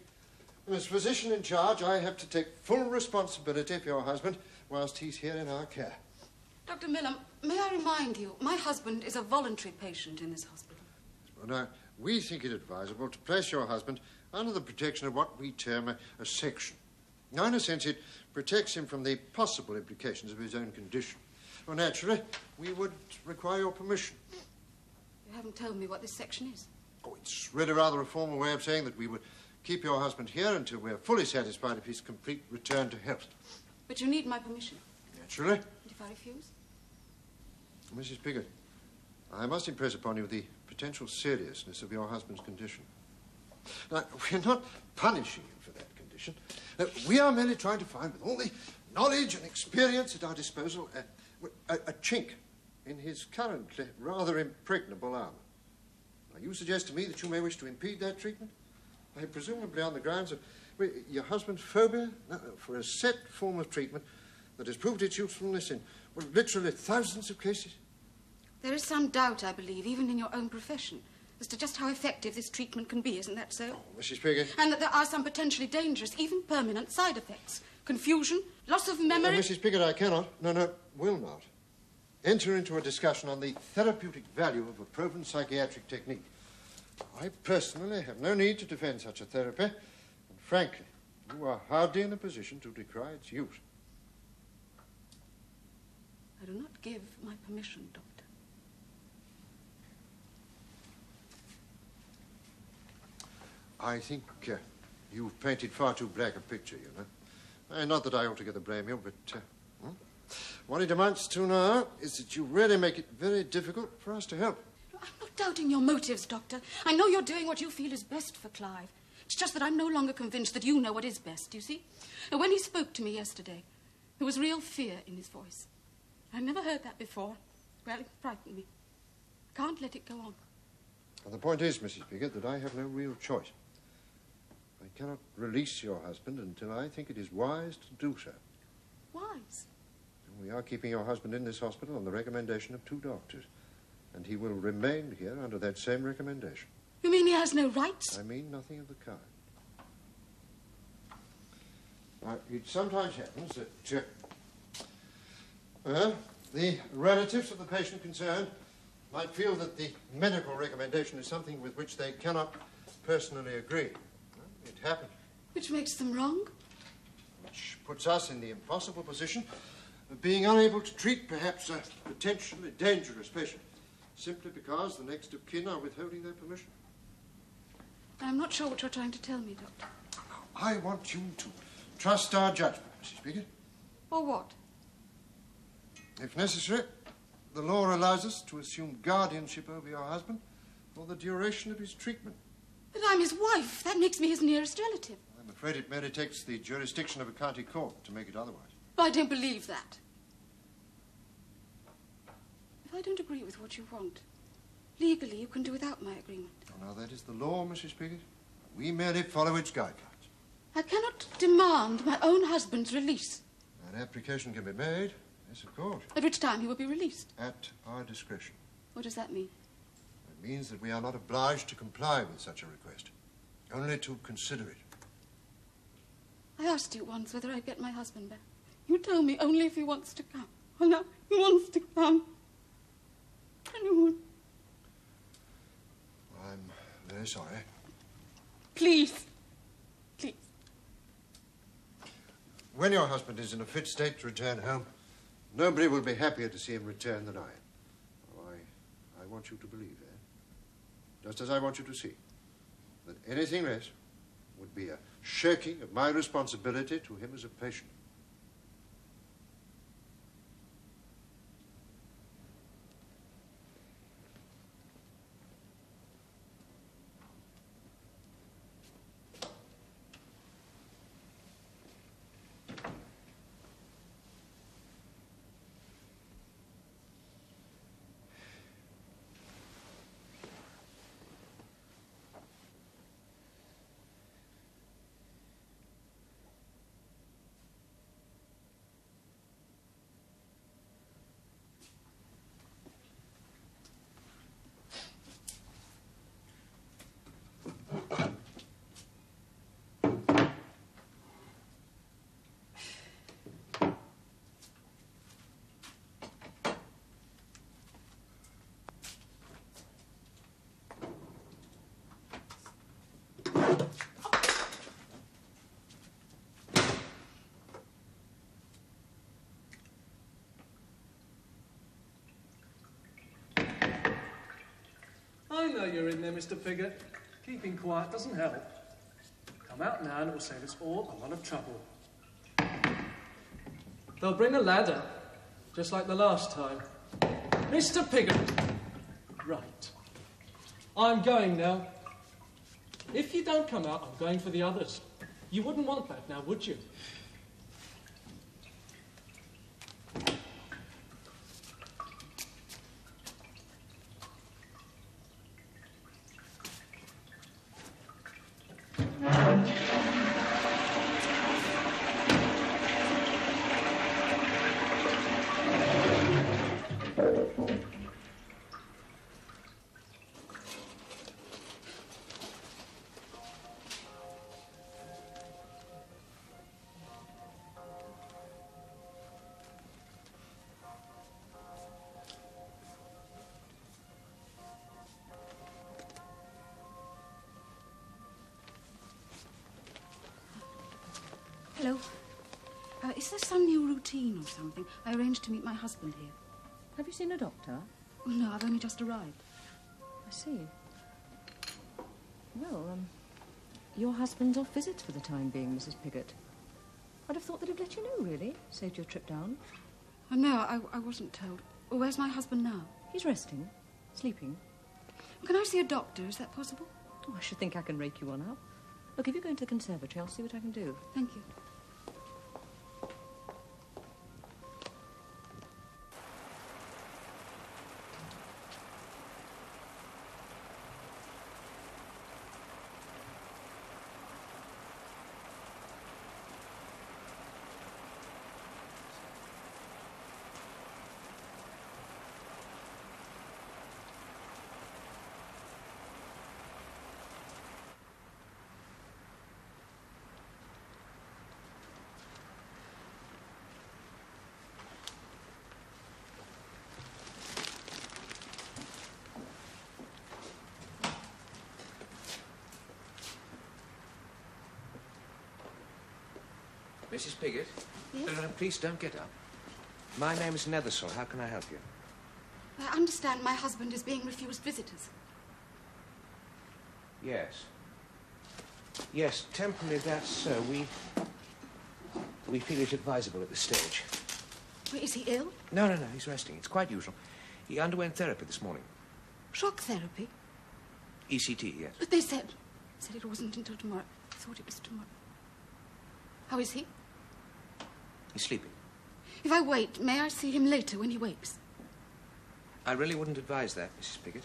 As physician in charge, I have to take full responsibility for your husband whilst he's here in our care. Dr. Millam, may I remind you, my husband is a voluntary patient in this hospital. Well, now, we think it advisable to place your husband under the protection of what we term a section. Now, in a sense, it protects him from the possible implications of his own condition. Well, naturally, we would require your permission. You haven't told me what this section is. Oh, it's really rather a formal way of saying that we would keep your husband here until we're fully satisfied of his complete return to health. But you need my permission. Naturally. And if I refuse? Mrs. Piggott, I must impress upon you the potential seriousness of your husband's condition. Now, we're not punishing him for that condition. We are merely trying to find, with all the knowledge and experience at our disposal, a chink in his currently rather impregnable armour. Now, you suggest to me that you may wish to impede that treatment? Presumably on the grounds of your husband's phobia for a set form of treatment that has proved its usefulness in, well, literally thousands of cases. There is some doubt, I believe, even in your own profession, as to just how effective this treatment can be, isn't that so? Oh, Mrs. Piggott. And that there are some potentially dangerous, even permanent side effects. Confusion, loss of memory... Mrs. Piggott, I cannot, will not, enter into a discussion on the therapeutic value of a proven psychiatric technique. I personally have no need to defend such a therapy, and frankly, you are hardly in a position to decry its use. I do not give my permission, Doctor. I think you've painted far too black a picture, you know. Not that I altogether blame you, but what it amounts to now is that you really make it very difficult for us to help. I'm not doubting your motives, Doctor. I know you're doing what you feel is best for Clive. It's just that I'm no longer convinced that you know what is best, you see? And when he spoke to me yesterday, there was real fear in his voice. I've never heard that before. Well, it frightened me. I can't let it go on. And the point is, Mrs. Piggott, that I have no real choice. I cannot release your husband until I think it is wise to do so. Wise? We are keeping your husband in this hospital on the recommendation of 2 doctors. And he will remain here under that same recommendation. You mean he has no rights? I mean nothing of the kind. Now, it sometimes happens that the relatives of the patient concerned might feel that the medical recommendation is something with which they cannot personally agree. It happens. Which makes them wrong? Which puts us in the impossible position of being unable to treat perhaps a potentially dangerous patient, simply because the next of kin are withholding their permission. I'm not sure what you're trying to tell me, Doctor. I want you to trust our judgment, Mrs. Piggott. Or what? If necessary, the law allows us to assume guardianship over your husband for the duration of his treatment. But I'm his wife. That makes me his nearest relative. I'm afraid it merely takes the jurisdiction of a county court to make it otherwise. I don't believe that. If I don't agree with what you want, legally you can do without my agreement. Oh, now, that is the law, Mrs. Piggott. We merely follow its guidelines. I cannot demand my own husband's release. An application can be made, yes, of course. At which time he will be released. At our discretion. What does that mean? It means that we are not obliged to comply with such a request, only to consider it. I asked you once whether I'd get my husband back. You told me only if he wants to come. Well, now he wants to come. Anyone. I'm very sorry. Please. Please. When your husband is in a fit state to return home, nobody will be happier to see him return than I am. Oh, I want you to believe that. Just as I want you to see that anything less would be a shirking of my responsibility to him as a patient. know you're in there, Mr. Pigott. Keeping quiet doesn't help. Come out now and it will save us all a lot of trouble. They'll bring a ladder, just like the last time. Mr. Pigott! Right. I'm going now. If you don't come out, I'm going for the others. You wouldn't want that now, would you? Hello. Is there some new routine or something? I arranged to meet my husband here. Have you seen a doctor? Oh, no, I've only just arrived. I see. Well, your husband's off visits for the time being, Mrs. Pigott. I'd have thought they'd have let you know, really. Saved your trip down. Oh, no, I wasn't told. Oh, where's my husband now? He's resting. Sleeping. Can I see a doctor? Is that possible? Oh, I should think I can rake you one up. Look, if you go into the conservatory, I'll see what I can do. Thank you. Mrs. Pigott? Yes? No, please don't get up. My name is Nethersall. How can I help you? I understand my husband is being refused visitors. Yes. Yes, temporarily that's so. We feel it advisable at this stage. Wait, is he ill? No, he's resting. It's quite usual. He underwent therapy this morning. Shock therapy? ECT, yes. But they said it wasn't until tomorrow. I thought it was tomorrow. How is he? He's sleeping. If I wait, may I see him later when he wakes? I really wouldn't advise that, Mrs. Pigott.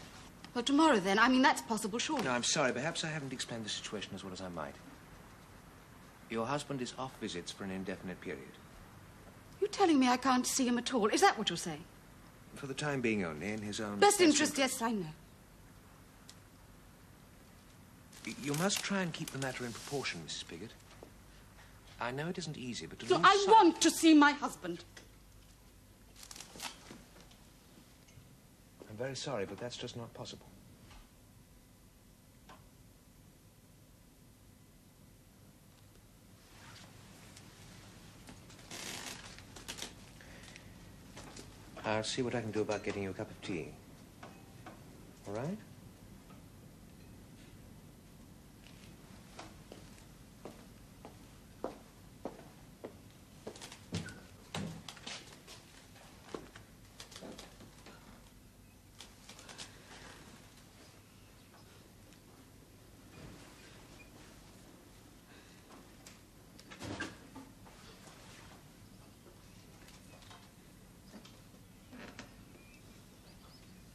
Well, tomorrow then. I mean, that's possible, surely. No, I'm sorry. Perhaps I haven't explained the situation as well as I might. Your husband is off visits for an indefinite period. You're telling me I can't see him at all? Is that what you're saying? For the time being only, in his own... Best interest, yes, I know. You must try and keep the matter in proportion, Mrs. Pigott. I know it isn't easy, but to So lose I want to see my husband. I'm very sorry, but that's just not possible. I'll see what I can do about getting you a cup of tea. All right?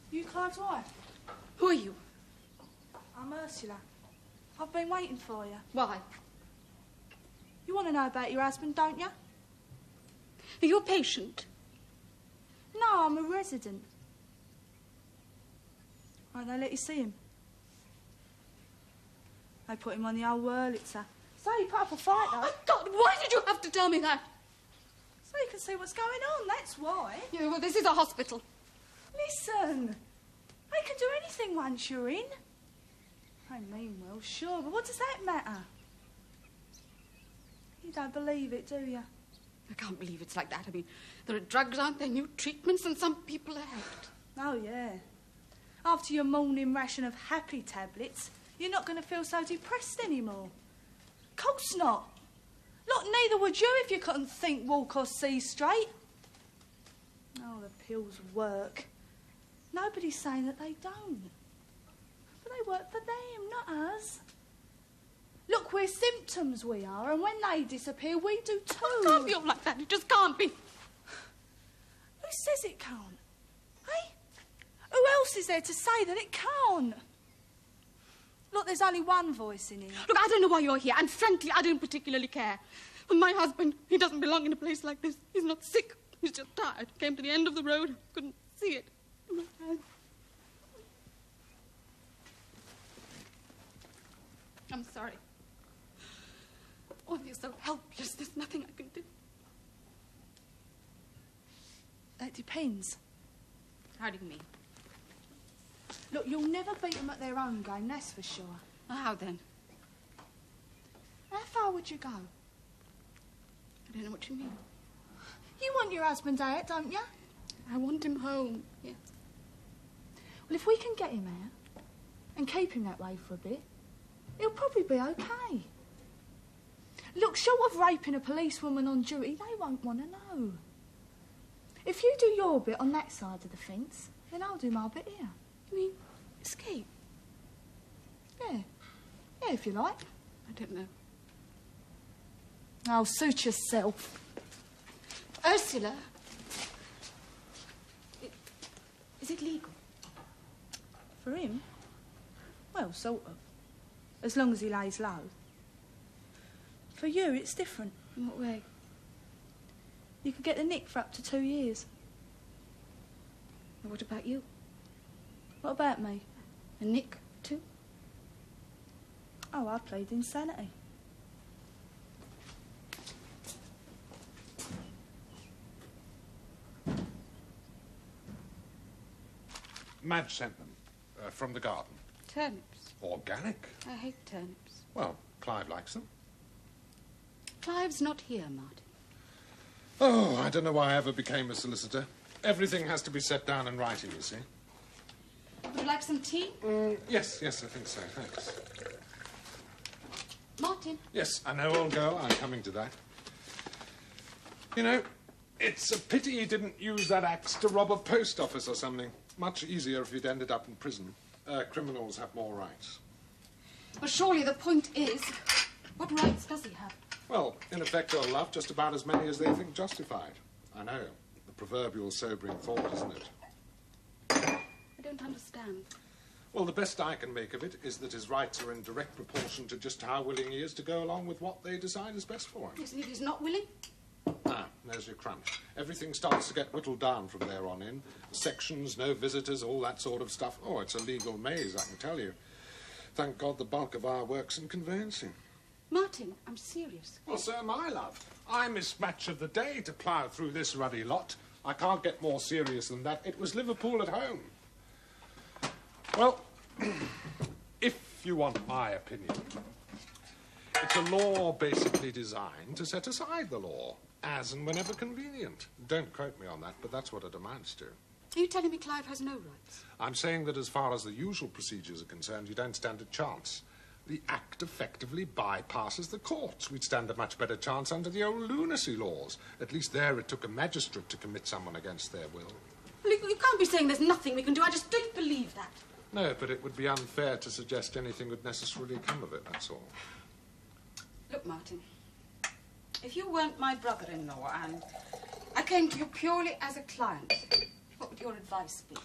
You Clive's wife? Who are you? I'm Ursula. I've been waiting for you. Why? You want to know about your husband, don't you? Are you a patient? No, I'm a resident. Won't they let you see him? They put him on the old Wurlitzer. So he put up a fight, though. Oh, God, why did you have to tell me that? So you can see what's going on, that's why. Yeah, well, this is a hospital. Listen, they can do anything once you're in. I mean well, sure, but what does that matter? You don't believe it, do you? I can't believe it's like that. I mean, there are drugs, aren't there? New treatments, and some people are helped. Oh, yeah. After your morning ration of happy tablets, you're not going to feel so depressed anymore. Course not. Look, neither would you if you couldn't think, walk or see straight. Oh, the pills work. Nobody's saying that they don't. But they work for them, not us. Look, we're symptoms, we are, and when they disappear, we do too. Oh, it can't be all like that. It just can't be. Who says it can't? Eh? Who else is there to say that it can't? Look, there's only one voice in here. Look, I don't know why you're here, and frankly, I don't particularly care. But my husband, he doesn't belong in a place like this. He's not sick. He's just tired. Came to the end of the road. Couldn't see it. I'm sorry. Oh, you're so helpless. There's nothing I can do. That depends. How do you mean? Look, you'll never beat them at their own game, that's for sure. How then? How far would you go? I don't know what you mean. You want your husband out, don't you? I want him home, yes. Well, if we can get him out and keep him that way for a bit, he'll probably be okay. Look, short of raping a policewoman on duty, they won't want to know. If you do your bit on that side of the fence, then I'll do my bit here. You mean escape? Yeah. Yeah, if you like. I don't know. Oh, suit yourself. Ursula. Is it legal? For him? Well, sort of. As long as he lays low. For you, it's different. In what way? You could get the nick for up to 2 years. And what about you? What about me? A nick, too? Oh, I plead insanity. Madge sent them from the garden. Turnips. Organic. I hate turnips. Well, Clive likes them. Clive's not here, Martin. Oh, I don't know why I ever became a solicitor. Everything has to be set down in writing, you see. Would you like some tea? Yes, I think so, thanks. Martin. Yes, I know, old girl, I'm coming to that. You know, it's a pity you didn't use that axe to rob a post office or something. Much easier if you'd ended up in prison. Criminals have more rights. Well, surely the point is, what rights does he have? Well, in effect, old love, just about as many as they think justified. I know. The proverbial sobering thought, isn't it? I don't understand. Well, the best I can make of it is that his rights are in direct proportion to just how willing he is to go along with what they decide is best for him. Yes, and if he's not willing? Ah, there's your crunch. Everything starts to get whittled down from there on in. Sections, no visitors, all that sort of stuff. Oh, it's a legal maze, I can tell you. Thank God the bulk of our work's in conveyancing. Martin, I'm serious. Well, so am I, love. I miss match of the day to plough through this ruddy lot. I can't get more serious than that. It was Liverpool at home. Well, if you want my opinion, it's a law basically designed to set aside the law, as and whenever convenient. Don't quote me on that, but that's what it amounts to. Are you telling me Clive has no rights? I'm saying that as far as the usual procedures are concerned, you don't stand a chance. The Act effectively bypasses the courts. We'd stand a much better chance under the old lunacy laws. At least there it took a magistrate to commit someone against their will. Well, you can't be saying there's nothing we can do. I just don't believe that. No, but it would be unfair to suggest anything would necessarily come of it, that's all. Look, Martin, if you weren't my brother-in-law and I came to you purely as a client, what would your advice be?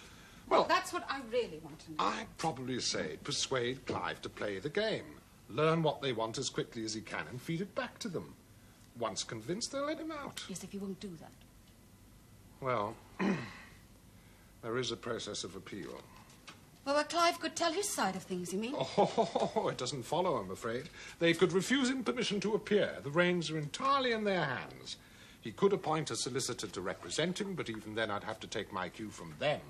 Well, that's what I really want to know. I'd probably say persuade Clive to play the game. Learn what they want as quickly as he can and feed it back to them. Once convinced, they'll let him out. Yes, if he won't do that. Well, there is a process of appeal. Well, Clive could tell his side of things, you mean? Oh, it doesn't follow, I'm afraid. They could refuse him permission to appear. The reins are entirely in their hands. He could appoint a solicitor to represent him, but even then I'd have to take my cue from them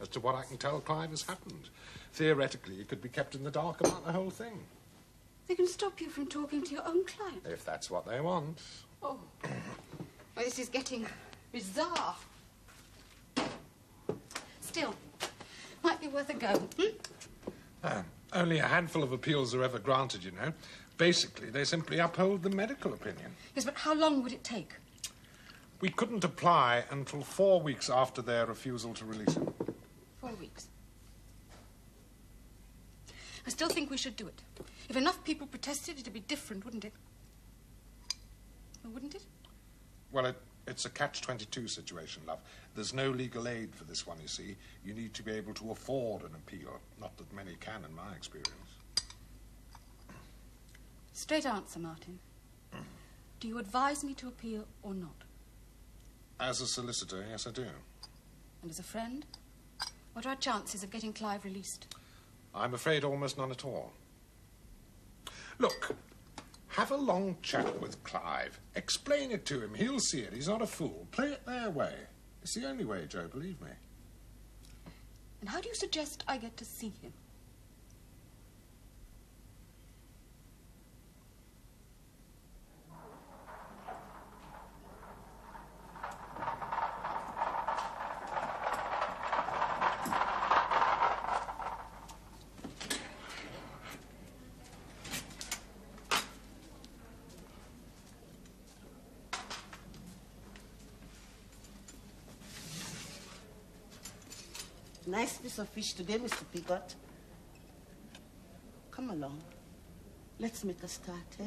as to what I can tell Clive has happened. Theoretically, he could be kept in the dark about the whole thing. They can stop you from talking to your own client. If that's what they want. Oh. Well, this is getting bizarre. Still, Might be worth a go. Only a handful of appeals are ever granted, you know. Basically, they simply uphold the medical opinion. Yes, but how long would it take? We couldn't apply until 4 weeks after their refusal to release him. 4 weeks. I still think we should do it. If enough people protested, it'd be different, wouldn't it? Or wouldn't it? Well, it's a catch-22 situation, love. There's no legal aid for this one, you see. You need to be able to afford an appeal. Not that many can, in my experience. Straight answer, Martin. Do you advise me to appeal or not? As a solicitor, yes, I do. And as a friend? What are our chances of getting Clive released? I'm afraid almost none at all. Look, have a long chat with Clive. Explain it to him. He'll see it. He's not a fool. Play it their way. It's the only way, Joe, believe me. And how do you suggest I get to see him? Nice piece of fish today, Mr. Pigott. Come along. Let's make a start, eh?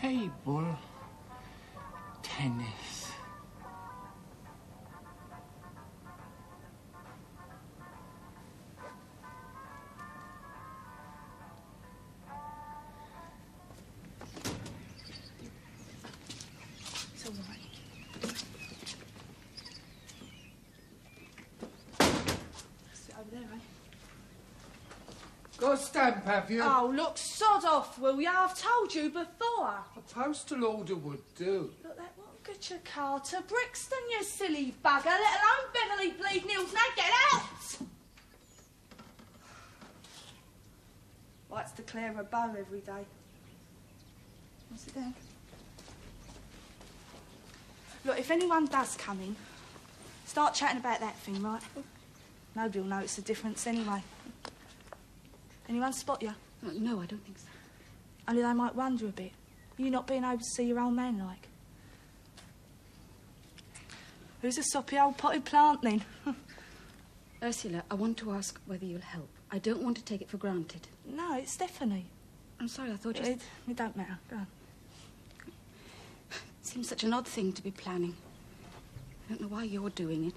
Table tennis. It's all right. Sit over there, eh? Got a stamp, have you? Oh, look, sod off, will ya? I've told you before. A postal order would do. Look, that won't get you, Carter. Brixton, you silly bugger, let alone Beverly Bleed Nils. Now get out! Likes to clear a bow every day. What's it there? Look, if anyone does come in, start chatting about that thing, right? Nobody'll notice the difference anyway. Anyone spot you? No, I don't think so. Only they might wonder a bit. You not being able to see your old man like. Who's a soppy old potted plant then? Ursula, I want to ask whether you'll help. I don't want to take it for granted. No, it's Stephanie. I'm sorry, I thought you... It don't matter. Go on. It seems such an odd thing to be planning. I don't know why you're doing it.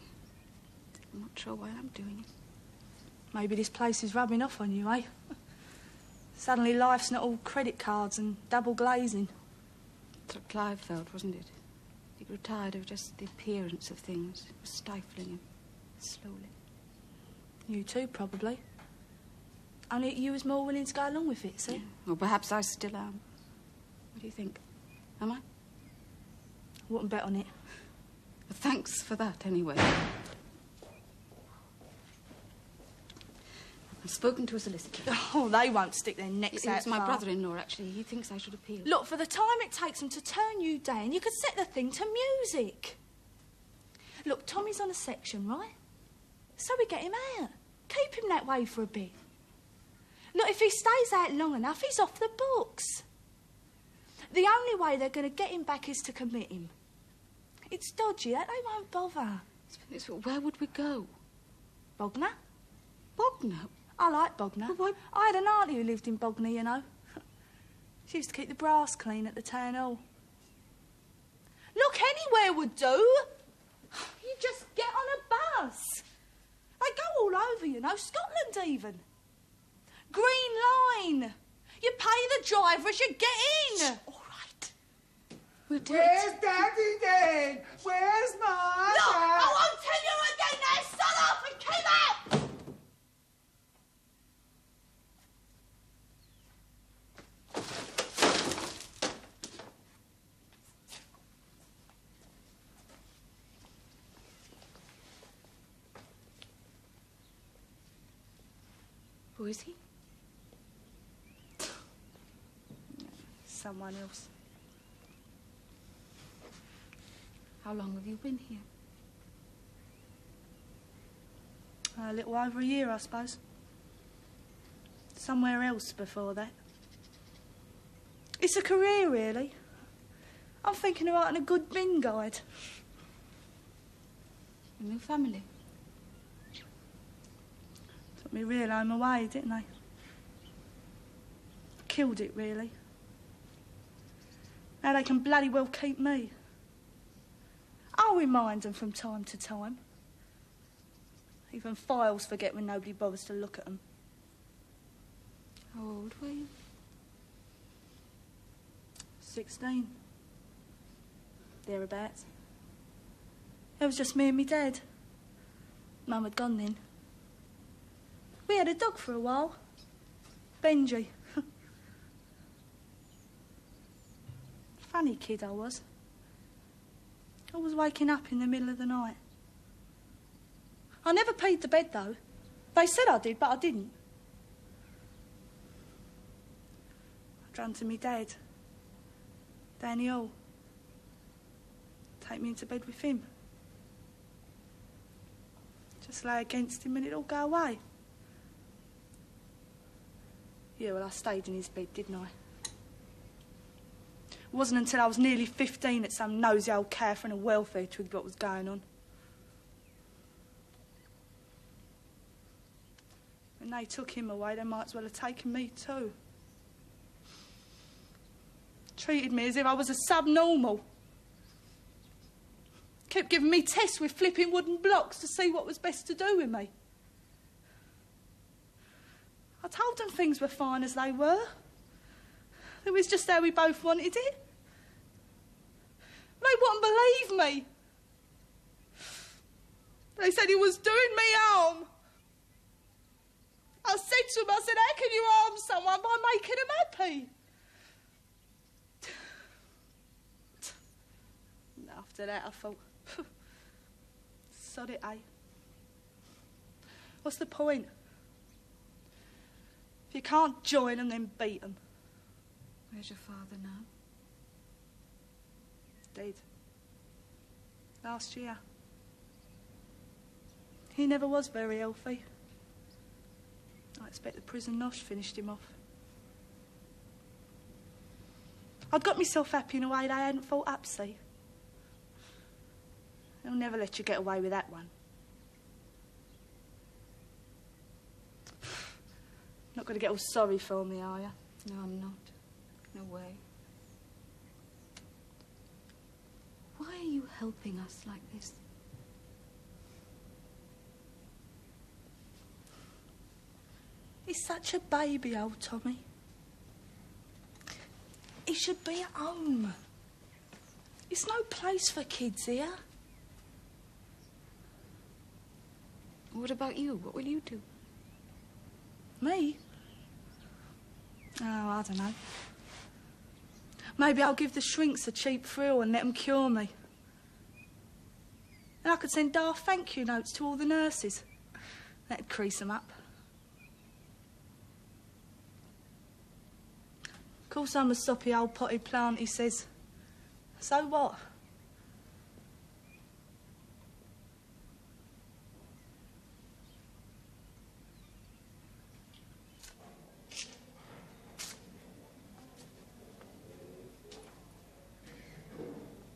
I'm not sure why I'm doing it. Maybe this place is rubbing off on you, eh? Suddenly life's not all credit cards and double glazing. That's what Clive felt, wasn't it? He grew tired of just the appearance of things. It was stifling him, slowly. You too, probably. Only you was more willing to go along with it, see? Yeah. Or perhaps I still am. What do you think? Am I? Wouldn't bet on it. Well, thanks for that, anyway. I've spoken to a solicitor. Oh, they won't stick their necks out It's my far. brother-in-law, actually. He thinks I should appeal. Look, for the time it takes them to turn you down, you could set the thing to music. Look, Tommy's on a section, right? So we get him out. Keep him that way for a bit. Look, if he stays out long enough, he's off the books. The only way they're going to get him back is to commit him. It's dodgy, that they won't bother. Where would we go? Bognor? Bognor? I like Bognor. Well, why? I had an auntie who lived in Bognor, you know. She used to keep the brass clean at the town hall. Look, anywhere would do. You just get on a bus. They go all over, you know, Scotland even. Green Line. You pay the driver as you get in. All right. We'll do Where's it. Daddy then? Where's my Look, dad? I won't tell you again now. Shut up and keep out. Who is he? Someone else. How long have you been here? A little over a year, I suppose. Somewhere else before that. It's a career, really. I'm thinking of writing a good bin guide. A new family? Took me real home away, didn't they? Killed it, really. Now they can bloody well keep me. I'll remind them from time to time. Even files forget when nobody bothers to look at them. How old were you? 16. Thereabouts. It was just me and me dad. Mum had gone then. We had a dog for a while. Benji. Funny kid I was. Always waking up in the middle of the night. I never peed the bed, though. They said I did, but I didn't. I ran to me dad. Down the hall. Take me into bed with him. Just lay against him and it'd all go away. Yeah, well, I stayed in his bed, didn't I? It wasn't until I was nearly 15 that some nosy old cow from a welfare twigged what was going on. When they took him away, they might as well have taken me too. Treated me as if I was a subnormal. Kept giving me tests with flipping wooden blocks to see what was best to do with me. I told them things were fine as they were. It was just how we both wanted it. They wouldn't believe me. They said he was doing me harm. I said to him, I said, how can you harm someone by making them happy? And after that, I thought, sod it, eh? What's the point? If you can't join them, then beat them. Where's your father now? Dead. Last year. He never was very healthy. I expect the prison nosh finished him off. I'd got myself happy in a way they hadn't thought up, see. They'll never let you get away with that one. Not going to get all sorry for me, are you? No, I'm not. No way. Why are you helping us like this? He's such a baby, old Tommy. He should be at home. It's no place for kids here. What about you? What will you do? Me? Oh, I don't know. Maybe I'll give the shrinks a cheap thrill and let them cure me. And I could send daft thank you notes to all the nurses. That'd crease them up. course I'm a soppy old potted plant, he says. So what?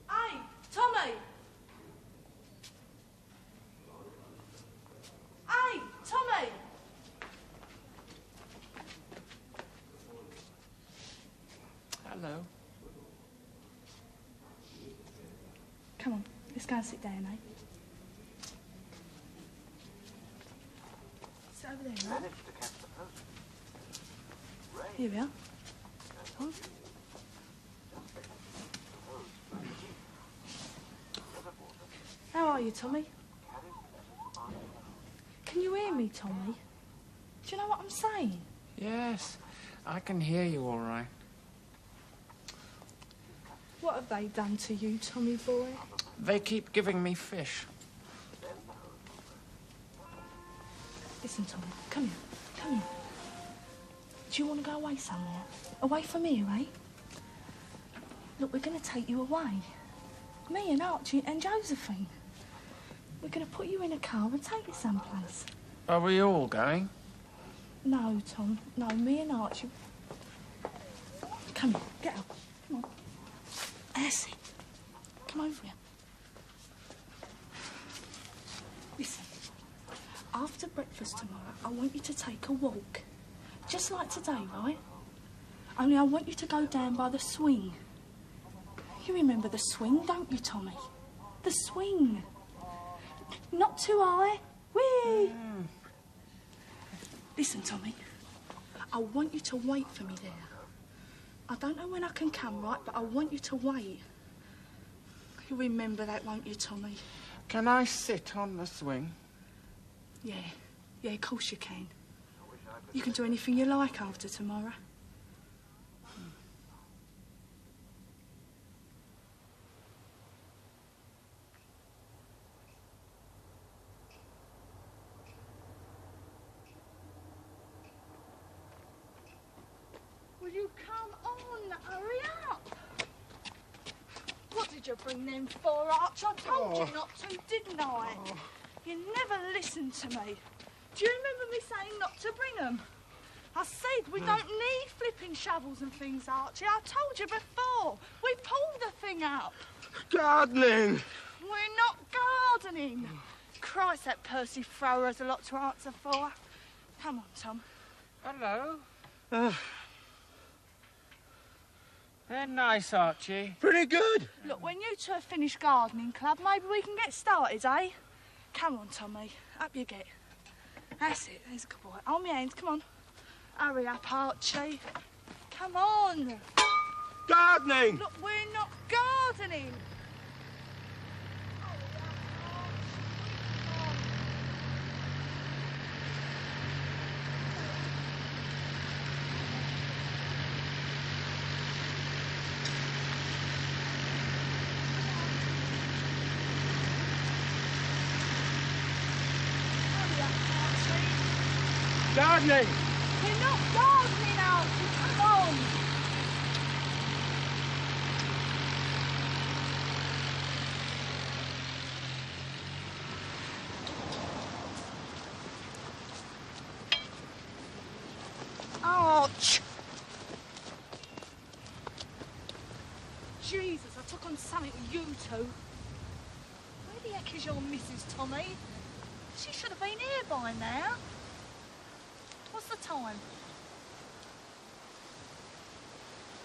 Hey, Tommy! Hey, Tommy! Hello. Come on, let's go and sit down, eh? Sit over there, right? Here we are. Come on. How are you, Tommy? Can you hear me, Tommy? Do you know what I'm saying? Yes, I can hear you all right. What have they done to you, Tommy boy? They keep giving me fish. Listen, Tommy, come here. Come here. Do you want to go away somewhere? Away from here, eh? Look, we're going to take you away. Me and Archie and Josephine. We're going to put you in a car and take you someplace. Are we all going? No, Tom. No, me and Archie. Come here, get up. Come on. That's it. Come over here. Listen. After breakfast tomorrow, I want you to take a walk. Just like today, right? Only I want you to go down by the swing. You remember the swing, don't you, Tommy? The swing. Not too high. Whee! Listen, Tommy. I want you to wait for me there. I don't know when I can come, right, but I want you to wait. You remember that, won't you, Tommy? Can I sit on the swing? Yeah. Yeah, of course you can. You can do anything you like after tomorrow. Will you come on? Hurry up! What did you bring them for, Arch? I told you not to, didn't I? You never listened to me. Do you remember me saying not to bring them? I said we don't need flipping shovels and things, Archie. I told you before. We pulled the thing up. Gardening! We're not gardening. Christ, that Percy Thrower has a lot to answer for. Come on, Tom. Hello. They're nice, Archie. Pretty good. Look, when you two have finished gardening club, maybe we can get started, eh? Come on, Tommy. Up you get. That's it. There's a good boy. Hold my hands. Come on. Hurry up, Archie. Come on. Gardening! Look, we're not gardening. Gardening! We're not gardening, Archie. Come on. Arch! Jesus, I took on something with you two. Where the heck is your missus, Tommy? She should have been here by now. What's the time?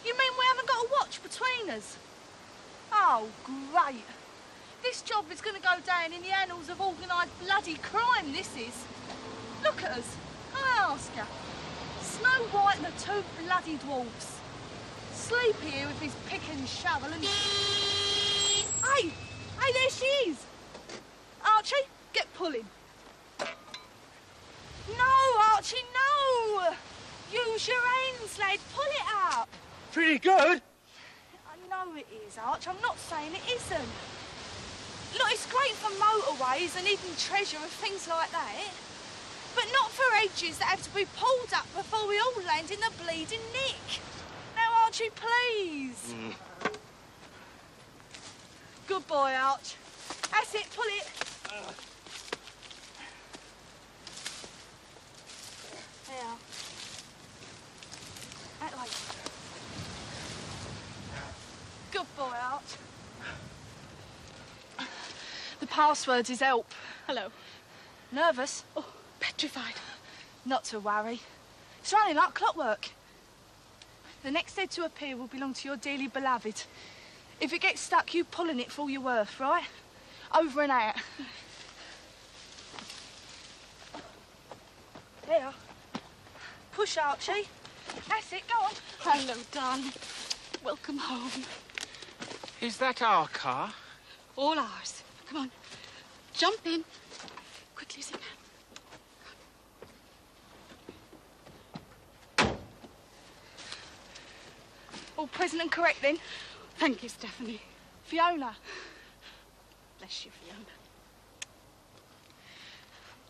You mean we haven't got a watch between us? Oh, great. This job is going to go down in the annals of organised bloody crime, this is. Look at us. I ask you. Snow White and the two bloody dwarfs. Sleepy here with his pick and shovel and... Hey! Hey, there she is! Archie, get pulling. No, Archie, no! Use your hands, lad. Pull it up. Pretty good. I know it is, Arch. I'm not saying it isn't. Look, it's great for motorways and hidden treasure and things like that. But not for edges that have to be pulled up before we all land in the bleeding nick. Now, Archie, please. Good boy, Arch. That's it, pull it. There. That way. Good boy, Arch. The password is help. Hello. Nervous? Oh, petrified. Not to worry. It's running like clockwork. The next head to appear will belong to your dearly beloved. If it gets stuck, you pulling it for all you're worth, right? Over and out. There. Push, Archie. That's it, go on. Hello, darling. Welcome home. Is that our car? All ours. Come on. Jump in. Quickly as you can. All present and correct, then? Thank you, Stephanie. Fiona. Bless you, Fiona.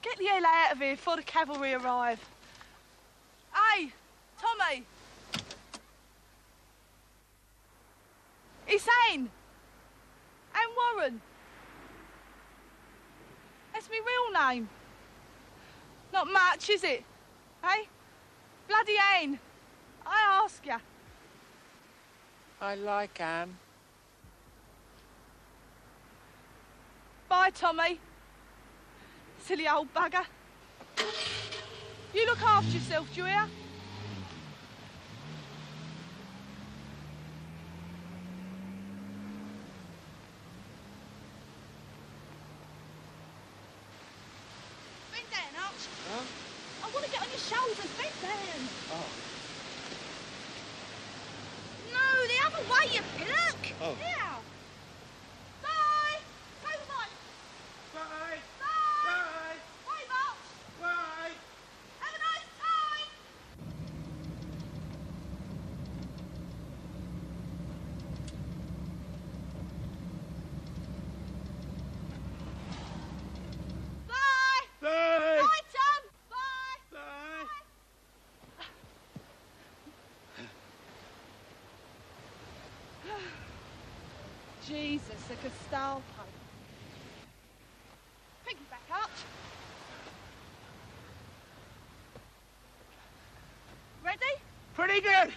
Get the hell out of here before the cavalry arrive. Hey, Tommy. Hussein. And Warren. That's my real name. Not much, is it? Hey? Bloody Anne. I ask ya. I like Anne. Bye, Tommy. Silly old bugger. You look after yourself, do you hear? Bend down, Arch. Huh? I want to get on your shoulders. Bend down. Oh. No, the other way, you pillock. Oh. Here. Bye. Say goodbye. Bye. Bye. Bye. Bye, March. Bye. Have a nice time. Bye. Bye. Bye, Tom. Bye. Bye. Jesus, a Gestapo. Piggyback up. Ready? Pretty good.